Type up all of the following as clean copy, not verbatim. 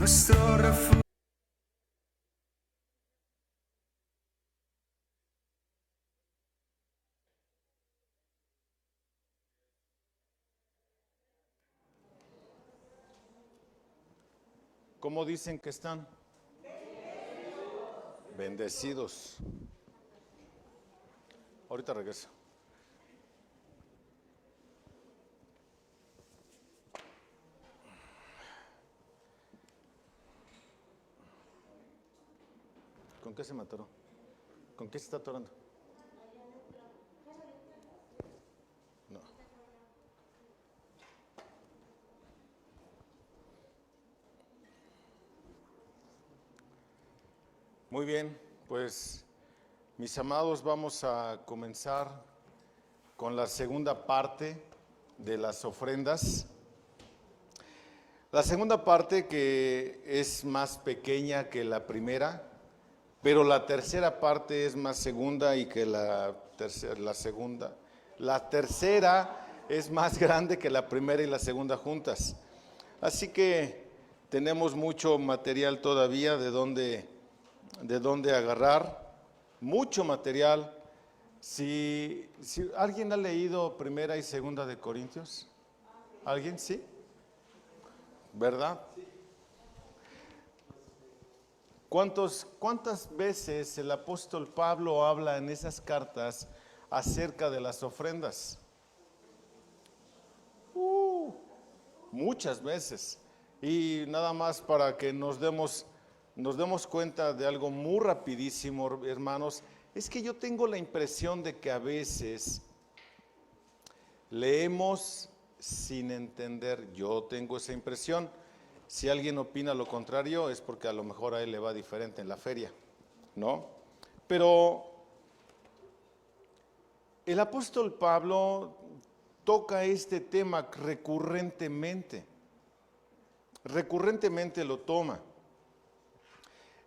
nuestro refugio. ¿Cómo dicen que están? Bendecidos. Ahorita regreso. ¿Con qué se me atoró? ¿Con qué se está atorando? No. Muy bien, pues mis amados, vamos a comenzar con la segunda parte de las ofrendas. La segunda parte, que es más pequeña que la primera, pero la tercera parte es más segunda y que la segunda. La tercera es más grande que la primera y la segunda juntas. Así que tenemos mucho material todavía de dónde agarrar, mucho material. Si alguien ha leído primera y segunda de Corintios, ¿alguien? ¿Sí? ¿Verdad? ¿Cuántas veces el apóstol Pablo habla en esas cartas acerca de las ofrendas? Muchas veces. Y nada más para que nos demos cuenta de algo muy rapidísimo, hermanos, es que yo tengo la impresión de que a veces leemos sin entender. Yo tengo esa impresión. Si alguien opina lo contrario, es porque a lo mejor a él le va diferente en la feria, ¿no? Pero el apóstol Pablo toca este tema recurrentemente lo toma.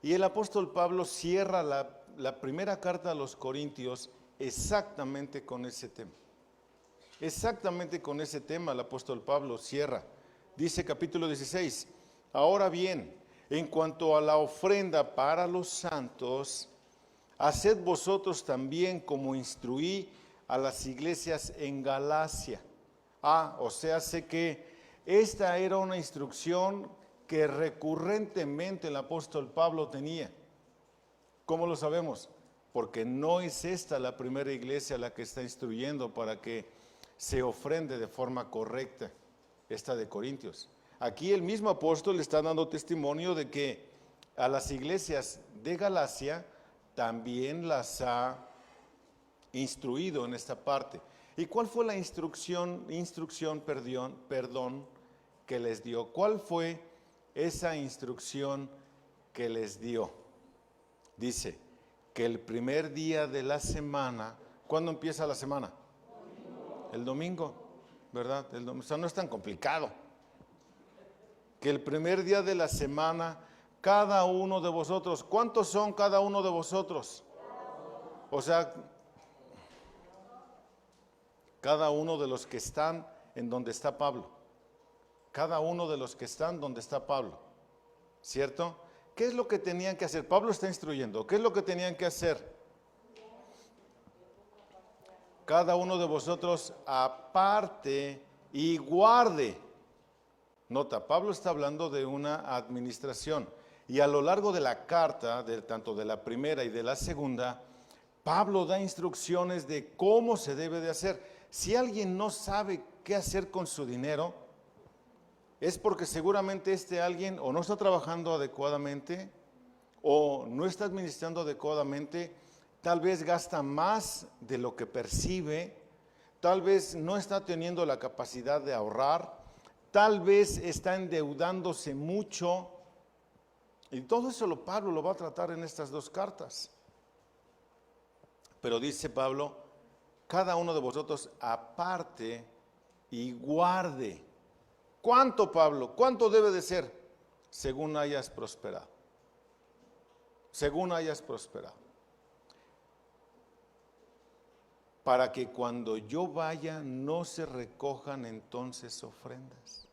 Y el apóstol Pablo cierra la primera carta a los Corintios exactamente con ese tema. Exactamente con ese tema el apóstol Pablo cierra. Dice capítulo 16, ahora bien, en cuanto a la ofrenda para los santos, haced vosotros también como instruí a las iglesias en Galacia. O sea, sé que esta era una instrucción que recurrentemente el apóstol Pablo tenía. ¿Cómo lo sabemos? Porque no es esta la primera iglesia la que está instruyendo para que se ofrende de forma correcta, esta de Corintios. Aquí el mismo apóstol está dando testimonio de que a las iglesias de Galacia también las ha instruido en esta parte. ¿Y cuál fue la instrucción, que les dio? ¿Cuál fue esa instrucción que les dio? Dice que el primer día de la semana, ¿cuándo empieza la semana? El domingo, ¿verdad? O sea, no es tan complicado. Que el primer día de la semana, cada uno de vosotros, ¿cuántos son cada uno de vosotros? O sea, cada uno de los que están en donde está Pablo. Cada uno de los que están donde está Pablo. ¿Cierto? ¿Qué es lo que tenían que hacer? Pablo está instruyendo. ¿Qué es lo que tenían que hacer? Cada uno de vosotros aparte y guarde. Nota, Pablo está hablando de una administración. Y a lo largo de la carta, tanto de la primera y de la segunda, Pablo da instrucciones de cómo se debe de hacer. Si alguien no sabe qué hacer con su dinero, es porque seguramente alguien o no está trabajando adecuadamente o no está administrando adecuadamente, tal vez gasta más de lo que percibe, tal vez no está teniendo la capacidad de ahorrar, tal vez está endeudándose mucho. Y todo eso Pablo lo va a tratar en estas dos cartas. Pero dice Pablo, cada uno de vosotros aparte y guarde. ¿Cuánto, Pablo? ¿Cuánto debe de ser? Según hayas prosperado. Según hayas prosperado. Para que cuando yo vaya no se recojan entonces ofrendas.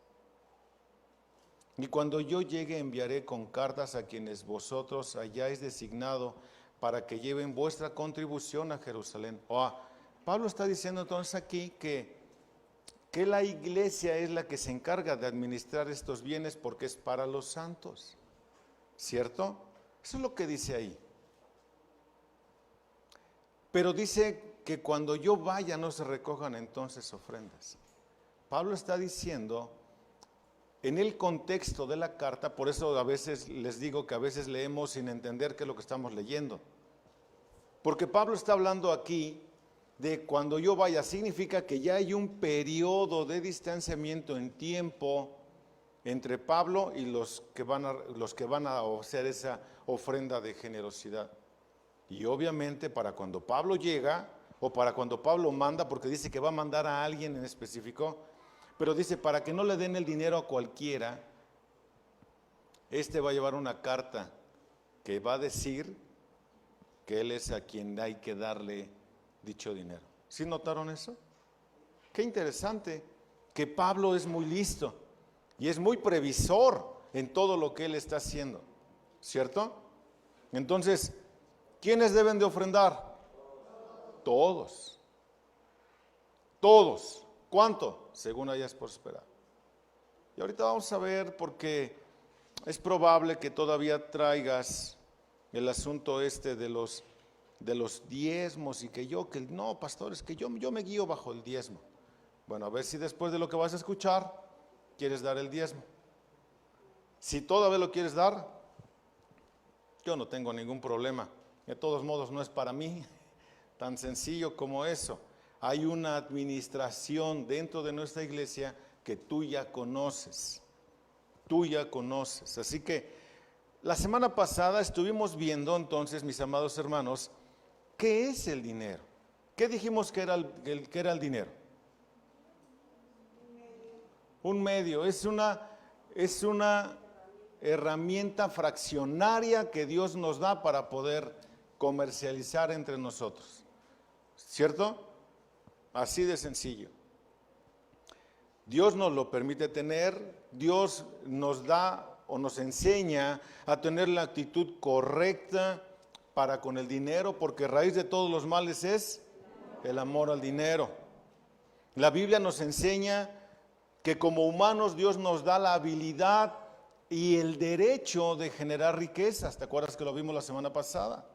Y cuando yo llegue enviaré con cartas a quienes vosotros hayáis designado para que lleven vuestra contribución a Jerusalén. Pablo está diciendo entonces aquí que la iglesia es la que se encarga de administrar estos bienes porque es para los santos, ¿cierto? Eso es lo que dice ahí. Pero dice que cuando yo vaya no se recojan entonces ofrendas. Pablo está diciendo, en el contexto de la carta, por eso a veces les digo que a veces leemos sin entender qué es lo que estamos leyendo. Porque Pablo está hablando aquí de cuando yo vaya, significa que ya hay un periodo de distanciamiento en tiempo entre Pablo y los que van a hacer esa ofrenda de generosidad. Y obviamente para cuando Pablo llega, o para cuando Pablo manda, porque dice que va a mandar a alguien en específico, pero dice para que no le den el dinero a cualquiera, va a llevar una carta que va a decir que él es a quien hay que darle dicho dinero. ¿Sí notaron eso? Qué interesante, que Pablo es muy listo y es muy previsor en todo lo que él está haciendo, ¿cierto? Entonces, ¿quiénes deben de ofrendar? Todos. Todos. ¿Cuánto? Según hayas prosperado. Y ahorita vamos a ver, porque es probable que todavía traigas el asunto de los diezmos y que no, pastor, es que yo me guío bajo el diezmo. Bueno, a ver si después de lo que vas a escuchar quieres dar el diezmo. Si todavía lo quieres dar, yo no tengo ningún problema. De todos modos no es para mí, tan sencillo como eso. Hay una administración dentro de nuestra iglesia que tú ya conoces. Así que la semana pasada estuvimos viendo entonces, mis amados hermanos, ¿qué es el dinero? ¿Qué dijimos que era el dinero? Un medio, es una herramienta fraccionaria que Dios nos da para poder comercializar entre nosotros, ¿cierto? Así de sencillo. Dios nos lo permite tener, Dios nos da o nos enseña a tener la actitud correcta para con el dinero, porque raíz de todos los males es el amor al dinero. La Biblia nos enseña que como humanos Dios nos da la habilidad y el derecho de generar riquezas. ¿Te acuerdas que lo vimos la semana pasada?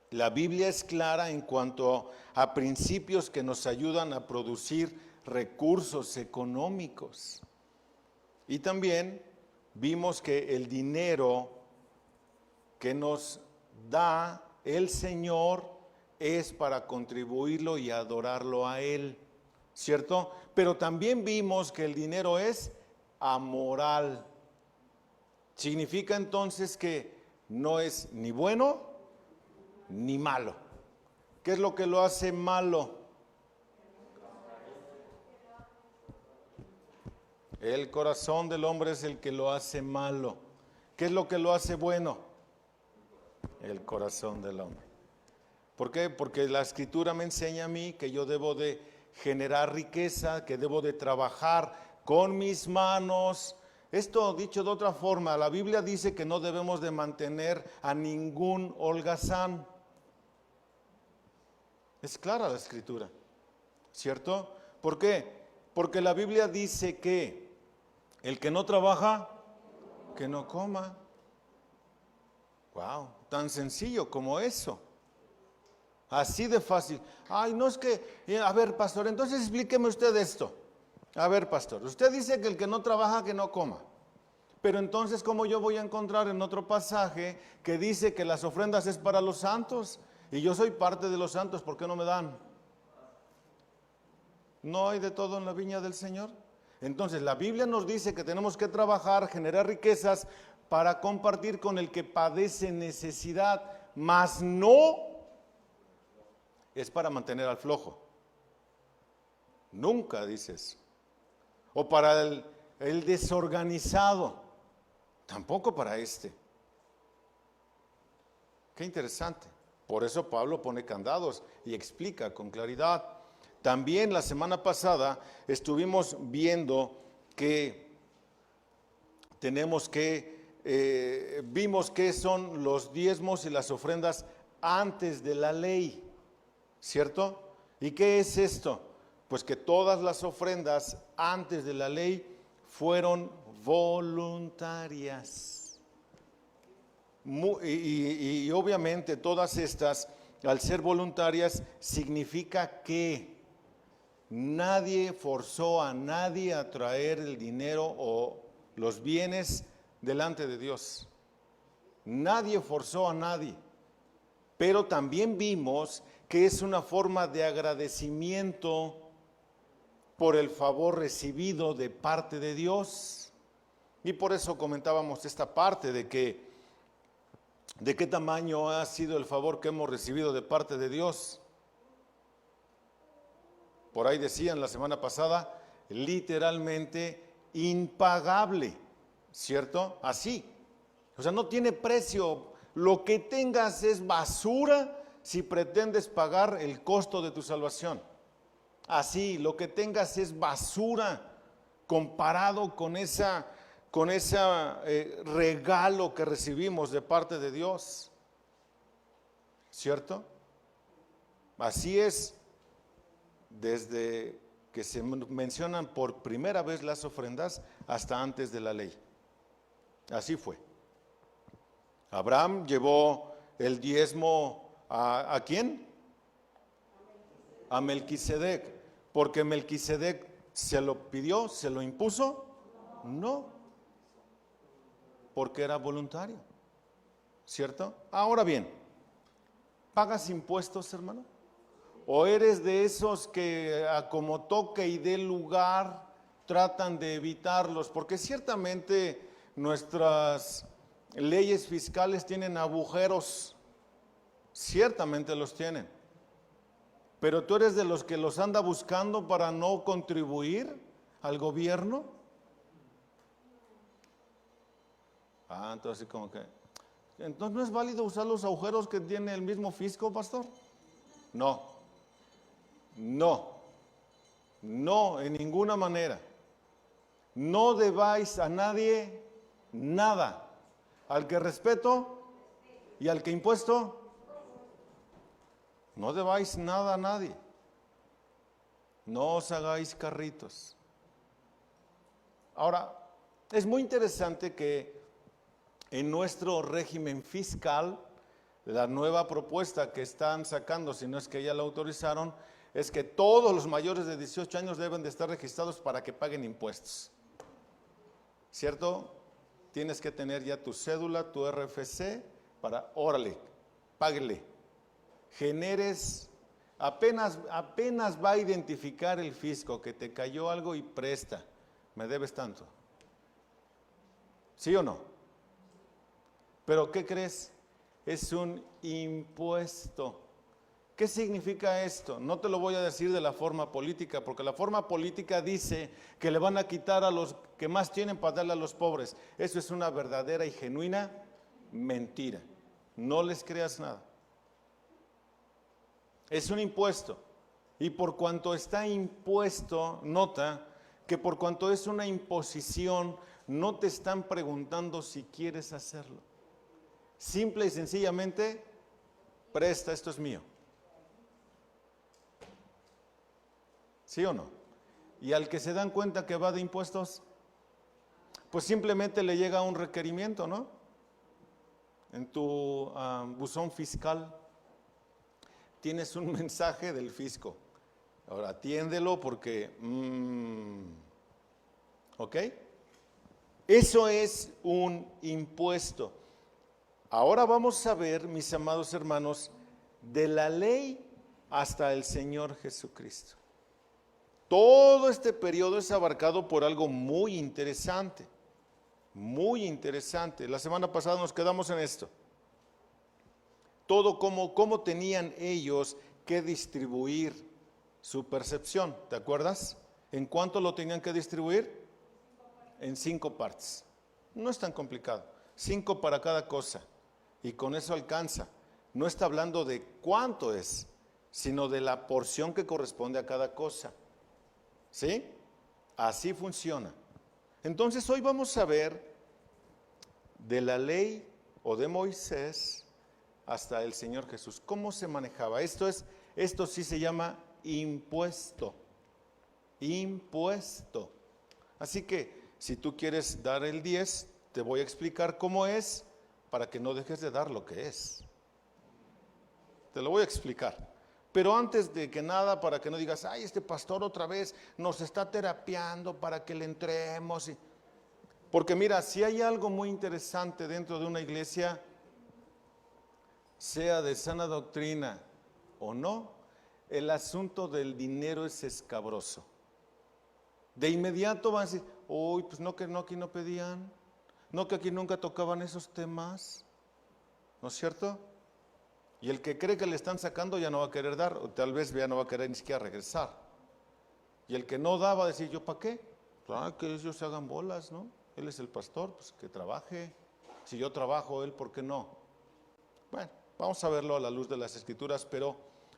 La Biblia es clara en cuanto a principios que nos ayudan a producir recursos económicos. Y también vimos que el dinero que nos da el Señor es para contribuirlo y adorarlo a Él, ¿cierto? Pero también vimos que el dinero es amoral. Significa entonces que no es ni bueno ni malo. ¿Qué es lo que lo hace malo? El corazón del hombre es el que lo hace malo. ¿Qué es lo que lo hace bueno? El corazón del hombre. ¿Por qué? Porque la Escritura me enseña a mí que yo debo de generar riqueza, que debo de trabajar con mis manos. Esto dicho de otra forma, la Biblia dice que no debemos de mantener a ningún holgazán. Es clara la Escritura, ¿cierto? ¿Por qué? Porque la Biblia dice que el que no trabaja, que no coma. Wow, tan sencillo como eso. Así de fácil. Ay, no es que, a ver, pastor, entonces explíqueme usted esto. A ver, pastor, usted dice que el que no trabaja, que no coma. Pero entonces, ¿cómo yo voy a encontrar en otro pasaje que dice que las ofrendas es para los santos? Y yo soy parte de los santos, ¿por qué no me dan? ¿No hay de todo en la viña del Señor? Entonces, la Biblia nos dice que tenemos que trabajar, generar riquezas para compartir con el que padece necesidad, mas no es para mantener al flojo. Nunca dices. O para el desorganizado. Tampoco para este. Qué interesante. Por eso Pablo pone candados y explica con claridad. También la semana pasada estuvimos viendo que vimos qué son los diezmos y las ofrendas antes de la ley, ¿cierto? ¿Y qué es esto? Pues que todas las ofrendas antes de la ley fueron voluntarias. Y obviamente todas estas, al ser voluntarias, significa que nadie forzó a nadie a traer el dinero o los bienes delante de Dios. Nadie forzó a nadie. Pero también vimos que es una forma de agradecimiento por el favor recibido de parte de Dios. Y por eso comentábamos esta parte de qué tamaño ha sido el favor que hemos recibido de parte de Dios. Por ahí decían la semana pasada, literalmente impagable, ¿cierto? Así. O sea, no tiene precio. Lo que tengas es basura si pretendes pagar el costo de tu salvación. Así, lo que tengas es basura comparado con ese regalo que recibimos de parte de Dios, ¿cierto? Así es desde que se mencionan por primera vez las ofrendas hasta antes de la ley. Así fue. Abraham llevó el diezmo ¿a quién? A Melquisedec. ¿Porque Melquisedec se lo pidió, se lo impuso? No. Porque era voluntario, ¿cierto? Ahora bien, ¿pagas impuestos, hermano? ¿O eres de esos que a como toque y dé lugar tratan de evitarlos? Porque ciertamente nuestras leyes fiscales tienen agujeros, ciertamente los tienen. Pero tú eres de los que los anda buscando para no contribuir al gobierno. Entonces como que, entonces no es válido usar los agujeros que tiene el mismo fisco, pastor. No, en ninguna manera. No debáis a nadie nada. Al que respeto y al que impuesto, no debáis nada a nadie. No os hagáis carritos. Ahora, es muy interesante que en nuestro régimen fiscal, la nueva propuesta que están sacando, si no es que ya la autorizaron, es que todos los mayores de 18 años deben de estar registrados para que paguen impuestos. ¿Cierto? Tienes que tener ya tu cédula, tu RFC, para, órale, páguele. Generes, apenas va a identificar el fisco que te cayó algo y presta, me debes tanto. ¿Sí o no? Pero ¿qué crees? Es un impuesto. ¿Qué significa esto? No te lo voy a decir de la forma política, porque la forma política dice que le van a quitar a los que más tienen para darle a los pobres. Eso es una verdadera y genuina mentira. No les creas nada. Es un impuesto. Y por cuanto está impuesto, nota que por cuanto es una imposición, no te están preguntando si quieres hacerlo. Simple y sencillamente, presta, esto es mío. ¿Sí o no? Y al que se dan cuenta que va de impuestos, pues simplemente le llega un requerimiento, ¿no? En tu buzón fiscal tienes un mensaje del fisco. Ahora atiéndelo porque, ¿ok? Eso es un impuesto. Ahora vamos a ver, mis amados hermanos, de la ley hasta el Señor Jesucristo. Todo este periodo es abarcado por algo muy interesante, muy interesante. La semana pasada nos quedamos en esto. Todo cómo tenían ellos que distribuir su percepción, ¿te acuerdas? ¿En cuánto lo tenían que distribuir? En 5 partes. No es tan complicado, 5 para cada cosa. Y con eso alcanza. No está hablando de cuánto es, sino de la porción que corresponde a cada cosa. ¿Sí? Así funciona. Entonces hoy vamos a ver de la ley o de Moisés hasta el Señor Jesús. ¿Cómo se manejaba? Esto sí se llama impuesto. Impuesto. Así que si tú quieres dar el 10, te voy a explicar cómo es para que no dejes de dar lo que es. Te lo voy a explicar. Pero antes de que nada, para que no digas, ay, este pastor otra vez nos está terapiando para que le entremos. Porque mira, si hay algo muy interesante dentro de una iglesia, sea de sana doctrina o no, el asunto del dinero es escabroso. De inmediato van a decir, uy, pues no, que no, aquí no pedían, no, que aquí nunca tocaban esos temas, ¿no es cierto? Y el que cree que le están sacando ya no va a querer dar, o tal vez ya no va a querer ni siquiera regresar. Y el que no da va a decir, ¿yo para qué? Que ellos se hagan bolas, ¿no? Él es el pastor, pues que trabaje. Si yo trabajo, él, ¿por qué no? Bueno, vamos a verlo a la luz de las Escrituras, pero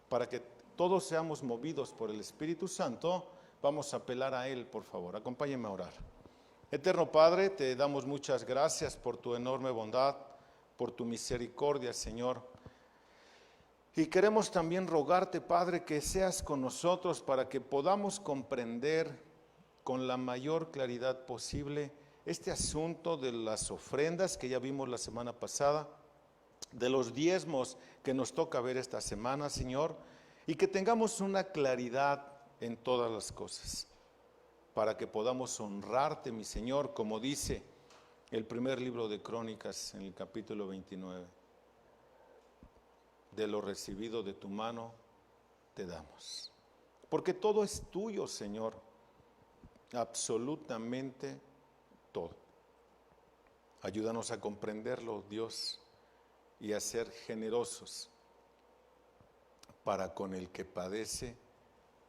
para que todos seamos movidos por el Espíritu Santo, vamos a apelar a Él, por favor. Acompáñenme a orar. Eterno Padre, te damos muchas gracias por tu enorme bondad, por tu misericordia, Señor. Y queremos también rogarte, Padre, que seas con nosotros para que podamos comprender con la mayor claridad posible este asunto de las ofrendas que ya vimos la semana pasada, de los diezmos que nos toca ver esta semana, Señor, y que tengamos una claridad en todas las cosas, para que podamos honrarte, mi Señor, como dice el primer libro de Crónicas en el capítulo 29. De lo recibido de tu mano te damos. Porque todo es tuyo, Señor, absolutamente todo. Ayúdanos a comprenderlo, Dios, y a ser generosos para con el que padece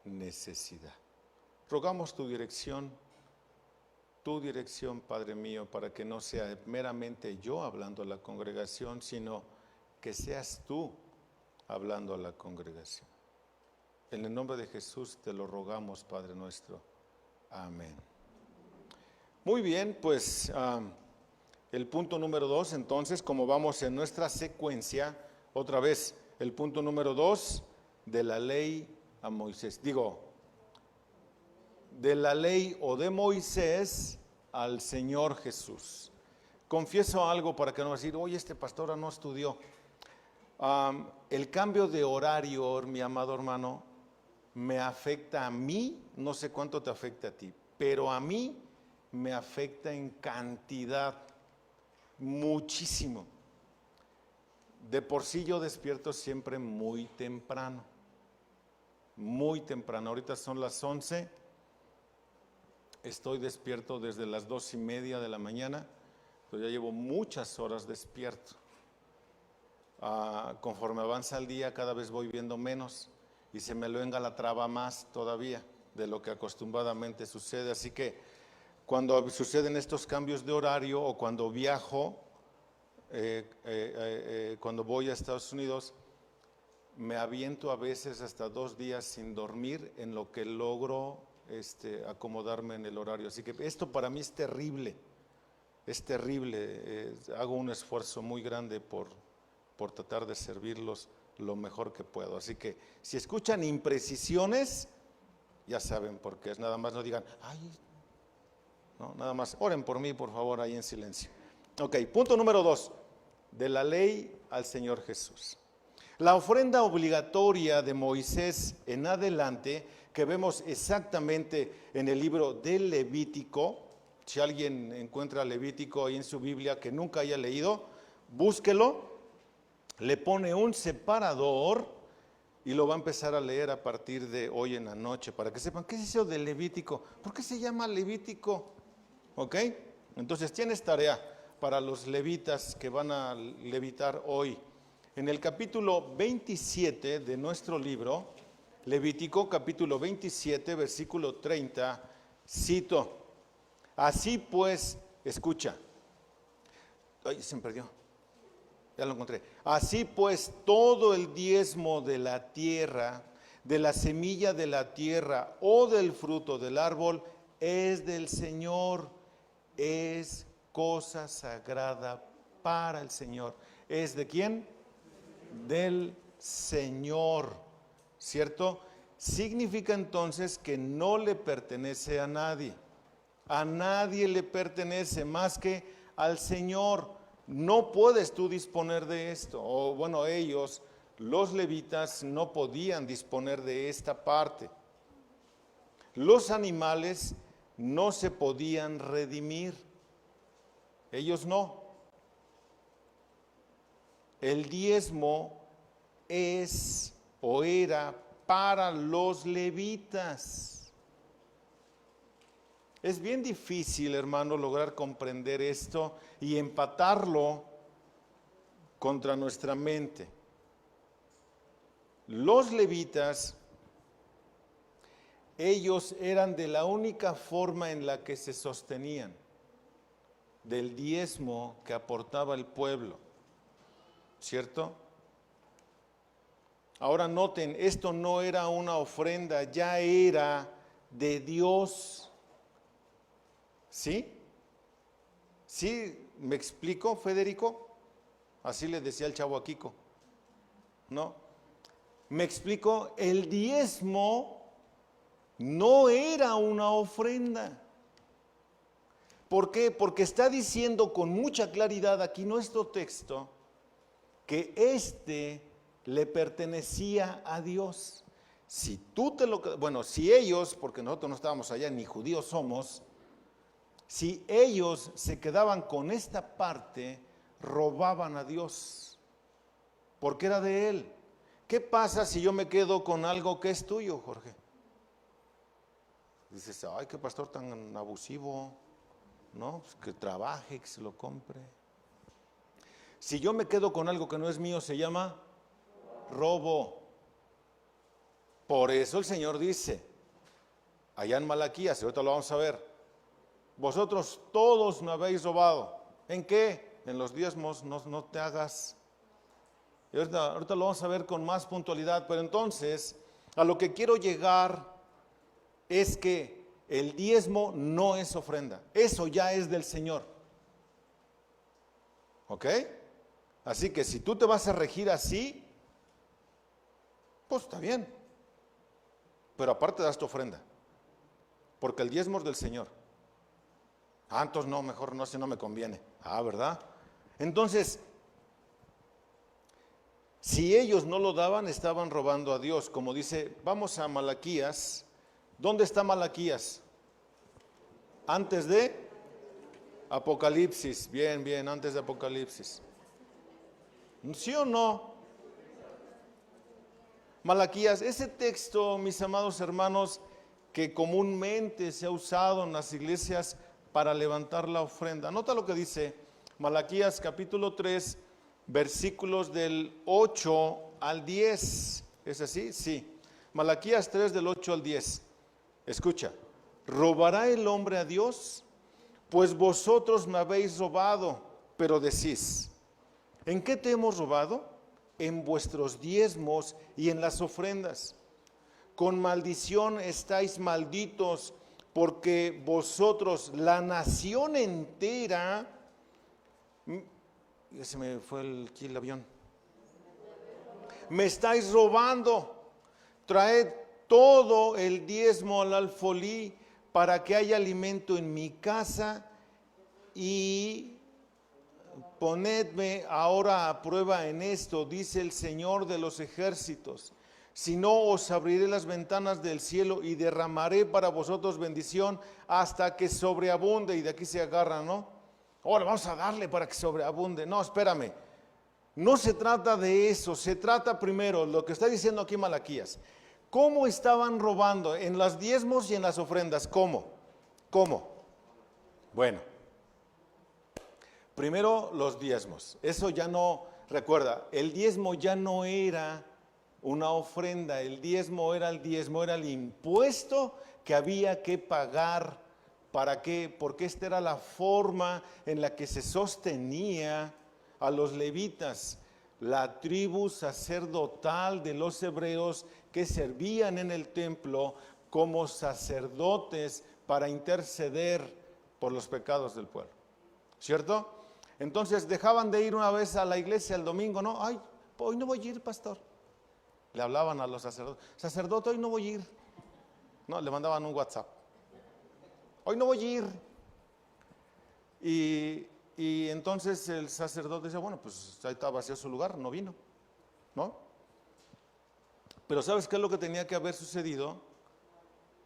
necesidad. Rogamos tu dirección, Padre mío, para que no sea meramente yo hablando a la congregación, sino que seas tú hablando a la congregación. En el nombre de Jesús te lo rogamos, Padre nuestro. Amén. Muy bien, pues el punto número 2, entonces, como vamos en nuestra secuencia, otra vez, el punto número 2 de la ley a Moisés. De la ley o de Moisés al Señor Jesús. Confieso algo para que no decir, oye, este pastor no estudió. El cambio de horario, mi amado hermano, me afecta a mí, no sé cuánto te afecta a ti, pero a mí me afecta en cantidad, muchísimo. De por sí yo despierto siempre muy temprano. Ahorita son las 11, estoy despierto desde las 2:30 de la mañana, pero ya llevo muchas horas despierto. Conforme avanza el día, cada vez voy viendo menos y se me lo engalatraba más todavía de lo que acostumbradamente sucede. Así que cuando suceden estos cambios de horario o cuando viajo, cuando voy a Estados Unidos, me aviento a veces hasta 2 días sin dormir en lo que logro acomodarme en el horario. Así que esto para mí es terrible, hago un esfuerzo muy grande por tratar de servirlos lo mejor que puedo. Así que si escuchan imprecisiones, ya saben por qué es. Nada más no digan, ay, no, nada más oren por mí, por favor, ahí en silencio. Ok, punto número 2, de la ley al Señor Jesús. La ofrenda obligatoria de Moisés en adelante, que vemos exactamente en el libro del Levítico. Si alguien encuentra Levítico ahí en su Biblia que nunca haya leído, búsquelo. Le pone un separador y lo va a empezar a leer a partir de hoy en la noche, para que sepan qué es eso de Levítico, por qué se llama Levítico, ¿ok? Entonces tienes tarea para los levitas que van a levitar hoy. En el capítulo 27 de nuestro libro, Levítico capítulo 27, versículo 30, cito, así pues, escucha, ay, se me perdió. Ya lo encontré. Así pues, todo el diezmo de la tierra, de la semilla de la tierra o del fruto del árbol, es del Señor, es cosa sagrada para el Señor. ¿Es de quién? Del Señor, ¿cierto? Significa entonces que no le pertenece a nadie. A nadie le pertenece más que al Señor. No puedes tú disponer de esto. O bueno, ellos, los levitas, no podían disponer de esta parte. Los animales no se podían redimir. Ellos no. El diezmo es o era para los levitas. Es bien difícil, hermano, lograr comprender esto y empatarlo contra nuestra mente. Los levitas, ellos eran de la única forma en la que se sostenían, del diezmo que aportaba el pueblo, ¿cierto? Ahora noten, esto no era una ofrenda, ya era de Dios. ¿Sí? ¿Sí me explico, Federico? Así le decía el chavo a Kiko. ¿No? Me explico, el diezmo no era una ofrenda. ¿Por qué? Porque está diciendo con mucha claridad aquí nuestro texto que le pertenecía a Dios. Si si ellos, porque nosotros no estábamos allá, ni judíos somos, si ellos se quedaban con esta parte, robaban a Dios, porque era de Él. ¿Qué pasa si yo me quedo con algo que es tuyo, Jorge? Dices, ay, qué pastor tan abusivo, ¿no? Pues que trabaje, que se lo compre. Si yo me quedo con algo que no es mío, se llama robo. Por eso el Señor dice, allá en Malaquías, ahorita lo vamos a ver, vosotros todos me habéis robado. ¿En qué? En los diezmos, no te hagas. Y ahorita lo vamos a ver con más puntualidad, pero entonces, a lo que quiero llegar es que el diezmo no es ofrenda, eso ya es del Señor. ¿Ok? Así que si tú te vas a regir así, pues está bien. Pero aparte das tu ofrenda, porque el diezmo es del Señor. Entonces no, mejor no, si no me conviene. ¿Verdad? Entonces, si ellos no lo daban, estaban robando a Dios. Como dice, vamos a Malaquías. ¿Dónde está Malaquías? Antes de Apocalipsis. Bien, antes de Apocalipsis. ¿Sí o no? Malaquías, ese texto, mis amados hermanos, que comúnmente se ha usado en las iglesias para levantar la ofrenda. Nota lo que dice Malaquías capítulo 3, versículos del 8 al 10. ¿Es así? Sí. Malaquías 3 del 8 al 10. Escucha. ¿Robará el hombre a Dios? Pues vosotros me habéis robado, pero decís, ¿en qué te hemos robado? En vuestros diezmos y en las ofrendas. Con maldición estáis malditos, porque vosotros, la nación entera, ya se me fue aquí el avión, me estáis robando. Traed todo el diezmo al alfolí para que haya alimento en mi casa y ponedme ahora a prueba en esto, dice el Señor de los ejércitos. Si no, os abriré las ventanas del cielo y derramaré para vosotros bendición hasta que sobreabunde. Y de aquí se agarra, ¿no? Ahora vamos a darle para que sobreabunde. No, espérame. No se trata de eso. Se trata primero, lo que está diciendo aquí Malaquías. ¿Cómo estaban robando? En los diezmos y en las ofrendas. ¿Cómo? Bueno. Primero los diezmos. Eso ya no, recuerda, el diezmo ya no era una ofrenda, el diezmo era el impuesto que había que pagar. ¿Para qué? Porque esta era la forma en la que se sostenía a los levitas, la tribu sacerdotal de los hebreos que servían en el templo como sacerdotes para interceder por los pecados del pueblo, ¿cierto? Entonces dejaban de ir una vez a la iglesia el domingo, ¿no? Ay, hoy no voy a ir, pastor. Le hablaban a los sacerdotes, sacerdote, hoy no voy a ir. No, le mandaban un WhatsApp. Hoy no voy a ir. Y entonces el sacerdote decía, bueno, pues ahí está vacío su lugar, no vino, ¿no? Pero ¿sabes qué es lo que tenía que haber sucedido?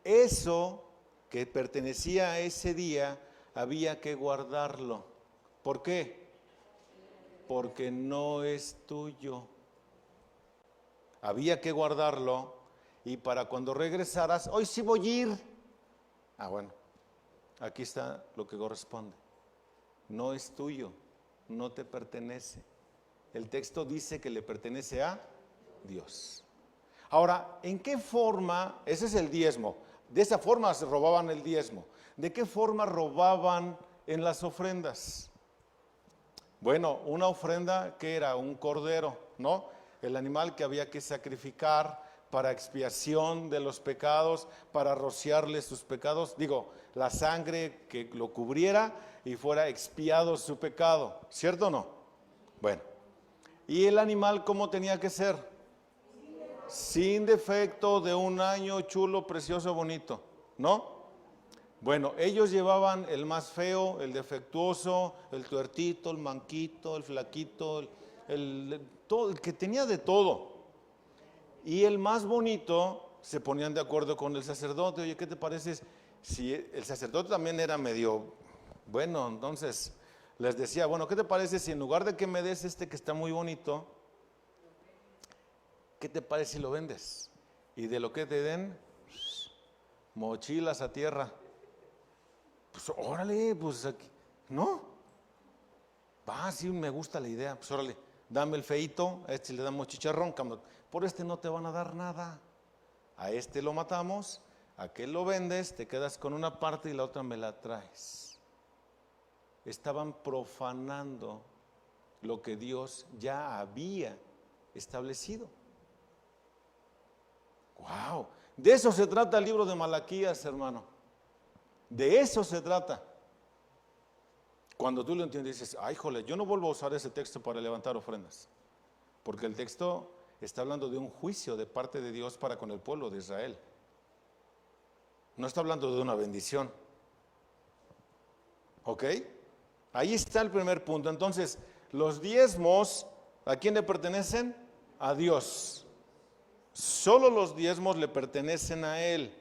Eso que pertenecía a ese día había que guardarlo. ¿Por qué? Porque no es tuyo. Había que guardarlo y para cuando regresaras, hoy sí voy a ir. Bueno, aquí está lo que corresponde. No es tuyo, no te pertenece. El texto dice que le pertenece a Dios. Ahora, ¿en qué forma? Ese es el diezmo. De esa forma se robaban el diezmo. ¿De qué forma robaban en las ofrendas? Bueno, una ofrenda que era un cordero, ¿no? El animal que había que sacrificar para expiación de los pecados, para rociarle sus pecados, la sangre que lo cubriera y fuera expiado su pecado, ¿cierto o no? Bueno, ¿y el animal cómo tenía que ser? Sin defecto, de un año, chulo, precioso, bonito, ¿no? Bueno, ellos llevaban el más feo, el defectuoso, el tuertito, el manquito, el flaquito, todo, el que tenía de todo. Y el más bonito, se ponían de acuerdo con el sacerdote. Oye, ¿qué te parece? Si el sacerdote también era medio, bueno, entonces les decía, bueno, ¿qué te parece si en lugar de que me des este que está muy bonito, ¿qué te parece si lo vendes? Y de lo que te den, mochilas a tierra. Pues órale, pues aquí, ¿no? Sí, me gusta la idea, pues órale, dame el feito, a este le damos chicharrón, por este no te van a dar nada. A este lo matamos, a aquel lo vendes, te quedas con una parte y la otra me la traes. Estaban profanando lo que Dios ya había establecido. ¡Wow! De eso se trata el libro de Malaquías, hermano. De eso se trata. Cuando tú lo entiendes, dices, ay, jole, yo no vuelvo a usar ese texto para levantar ofrendas. Porque el texto está hablando de un juicio de parte de Dios para con el pueblo de Israel. No está hablando de una bendición. ¿Ok? Ahí está el primer punto. Entonces, los diezmos, ¿a quién le pertenecen? A Dios. Solo los diezmos le pertenecen a Él.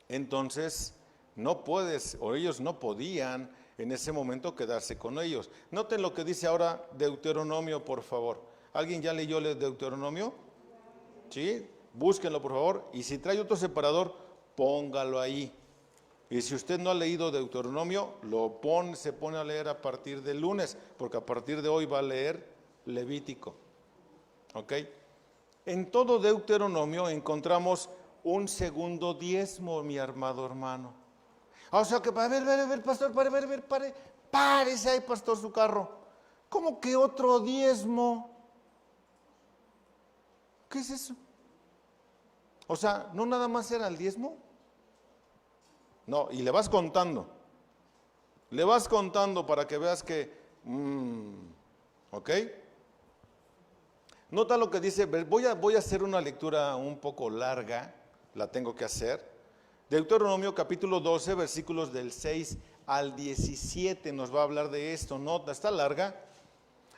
Entonces, no puedes, o ellos no podían en ese momento quedarse con ellos. Noten lo que dice ahora Deuteronomio, por favor. ¿Alguien ya leyó el Deuteronomio? ¿Sí? Búsquenlo, por favor. Y si trae otro separador, póngalo ahí. Y si usted no ha leído Deuteronomio, se pone a leer a partir del lunes, porque a partir de hoy va a leer Levítico. ¿Ok? En todo Deuteronomio encontramos un segundo diezmo, mi amado hermano. O sea que, a ver, pastor, párese ahí, pastor, su carro. ¿Cómo que otro diezmo? ¿Qué es eso? O sea, ¿no nada más era el diezmo? No, y le vas contando. Le vas contando para que veas que, ¿ok? Nota lo que dice, voy a hacer una lectura un poco larga, la tengo que hacer. Deuteronomio capítulo 12, versículos del 6 al 17 nos va a hablar de esto. Nota, está larga.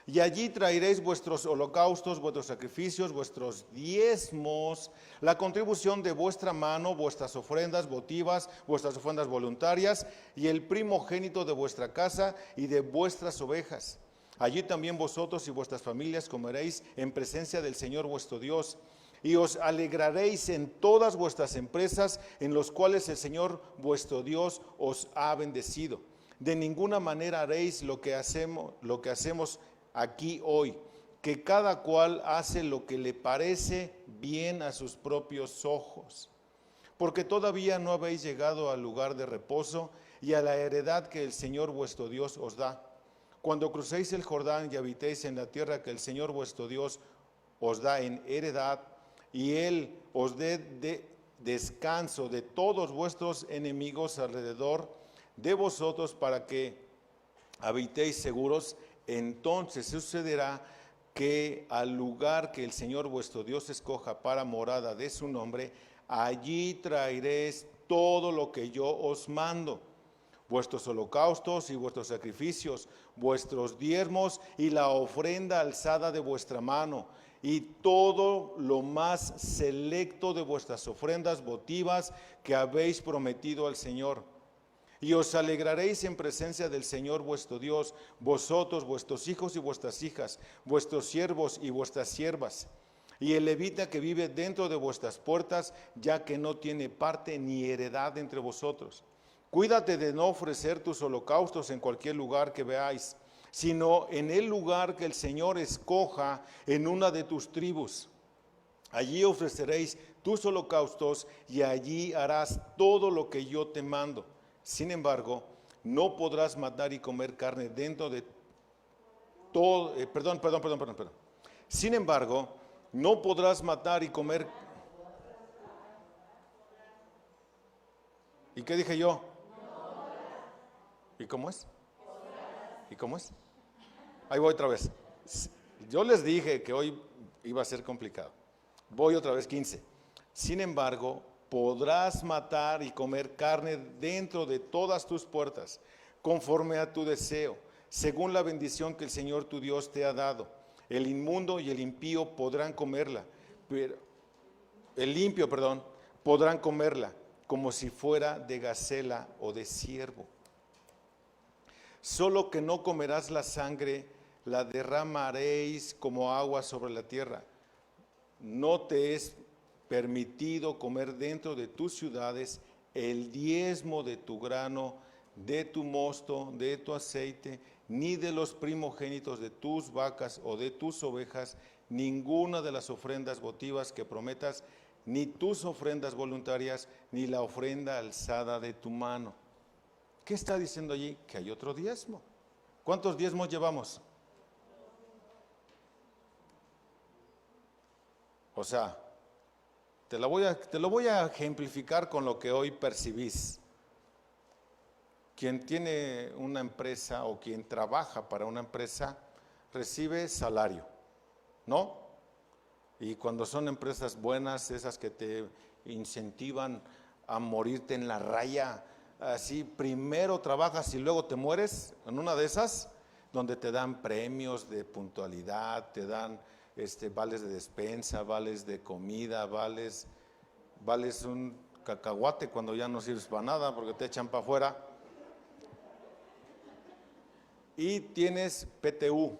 Y allí traeréis vuestros holocaustos, vuestros sacrificios, vuestros diezmos, la contribución de vuestra mano, vuestras ofrendas votivas, vuestras ofrendas voluntarias y el primogénito de vuestra casa y de vuestras ovejas. Allí también vosotros y vuestras familias comeréis en presencia del Señor vuestro Dios. Y os alegraréis en todas vuestras empresas en los cuales el Señor vuestro Dios os ha bendecido. De ninguna manera haréis lo que hacemos aquí hoy, que cada cual hace lo que le parece bien a sus propios ojos. Porque todavía no habéis llegado al lugar de reposo y a la heredad que el Señor vuestro Dios os da. cuando crucéis el Jordán y habitéis en la tierra que el Señor vuestro Dios os da en heredad, y Él os dé descanso de todos vuestros enemigos alrededor de vosotros para que habitéis seguros, entonces sucederá que al lugar que el Señor vuestro Dios escoja para morada de su nombre, allí traeréis todo lo que yo os mando, vuestros holocaustos y vuestros sacrificios, vuestros diezmos y la ofrenda alzada de vuestra mano, y todo lo más selecto de vuestras ofrendas votivas que habéis prometido al Señor. Y os alegraréis en presencia del Señor vuestro Dios, vosotros, vuestros hijos y vuestras hijas, vuestros siervos y vuestras siervas, y el levita que vive dentro de vuestras puertas, ya que no tiene parte ni heredad entre vosotros. Cuídate de no ofrecer tus holocaustos en cualquier lugar que veáis, sino en el lugar que el Señor escoja en una de tus tribus. Allí ofreceréis tus holocaustos y allí harás todo lo que yo te mando. Sin embargo, no podrás matar y comer carne dentro de todo, perdón. Sin embargo, no podrás matar y comer. ¿Y qué dije yo? ¿Y cómo es? ¿Y cómo es? Ahí voy otra vez. Yo les dije que hoy iba a ser complicado. Voy otra vez, 15. Sin embargo, podrás matar y comer carne dentro de todas tus puertas, conforme a tu deseo, según la bendición que el Señor tu Dios te ha dado. El inmundo y el impío podrán comerla, pero el limpio, podrán comerla, como si fuera de gacela o de ciervo. Solo que no comerás la sangre, la derramaréis como agua sobre la tierra. No te es permitido comer dentro de tus ciudades el diezmo de tu grano, de tu mosto, de tu aceite, ni de los primogénitos de tus vacas o de tus ovejas, ninguna de las ofrendas votivas que prometas, ni tus ofrendas voluntarias, ni la ofrenda alzada de tu mano. ¿Qué está diciendo allí? Que hay otro diezmo. ¿Cuántos diezmos llevamos? O sea, te lo voy a ejemplificar con lo que hoy percibís. Quien tiene una empresa o quien trabaja para una empresa recibe salario, ¿no? Y cuando son empresas buenas, esas que te incentivan a morirte en la raya, así primero trabajas y luego te mueres, en una de esas, donde te dan premios de puntualidad, te dan vales de despensa, vales de comida, vales un cacahuate cuando ya no sirves para nada porque te echan para afuera. Y tienes PTU,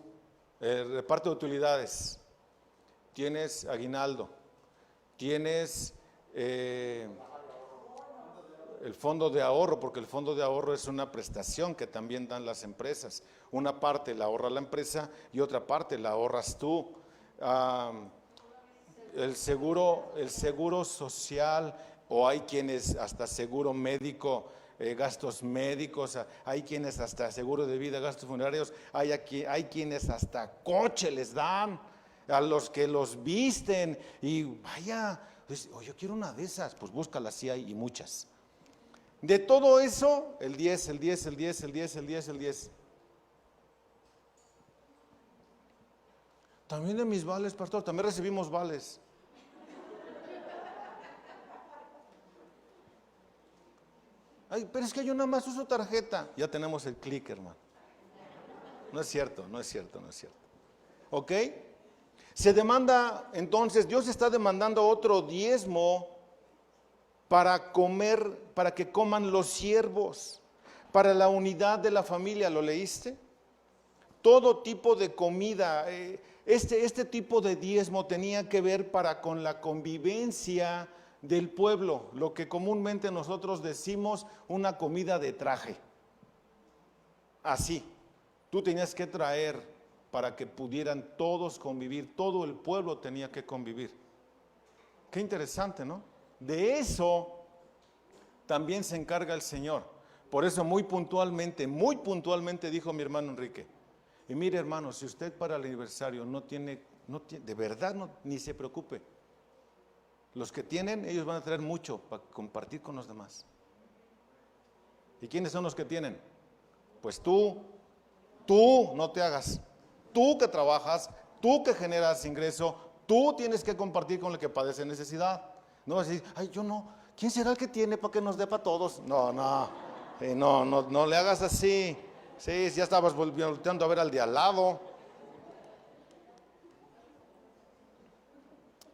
reparto de utilidades, tienes aguinaldo, tienes el fondo de ahorro, porque el fondo de ahorro es una prestación que también dan las empresas. Una parte la ahorra la empresa y otra parte la ahorras tú. El seguro social, o hay quienes hasta seguro médico, gastos médicos, hay quienes hasta seguro de vida, gastos funerarios, hay quienes hasta coche les dan a los que los visten, y vaya, pues, yo quiero una de esas, pues búscala, sí hay, y muchas. De todo eso, el 10. También de mis vales, pastor, también recibimos vales. Ay, pero es que yo nada más uso tarjeta. Ya tenemos el clic, hermano. No es cierto. ¿Ok? Se demanda, entonces, Dios está demandando otro diezmo para comer, para que coman los siervos, para la unidad de la familia. ¿Lo leíste? Todo tipo de comida. Este tipo de diezmo tenía que ver con la convivencia del pueblo, lo que comúnmente nosotros decimos una comida de traje. Así, tú tenías que traer para que pudieran todos convivir, todo el pueblo tenía que convivir. Qué interesante, ¿no? De eso también se encarga el Señor. Por eso muy puntualmente dijo mi hermano Enrique, Y mire, hermano, si usted para el aniversario no tiene, de verdad ni se preocupe. Los que tienen, ellos van a traer mucho para compartir con los demás. ¿Y quiénes son los que tienen? Pues tú no te hagas. Tú que trabajas, tú que generas ingreso, tú tienes que compartir con el que padece necesidad. No vas a decir, ay, yo no. ¿Quién será el que tiene para que nos dé para todos? No, no le hagas así. Sí, ya estabas volteando a ver al de al lado.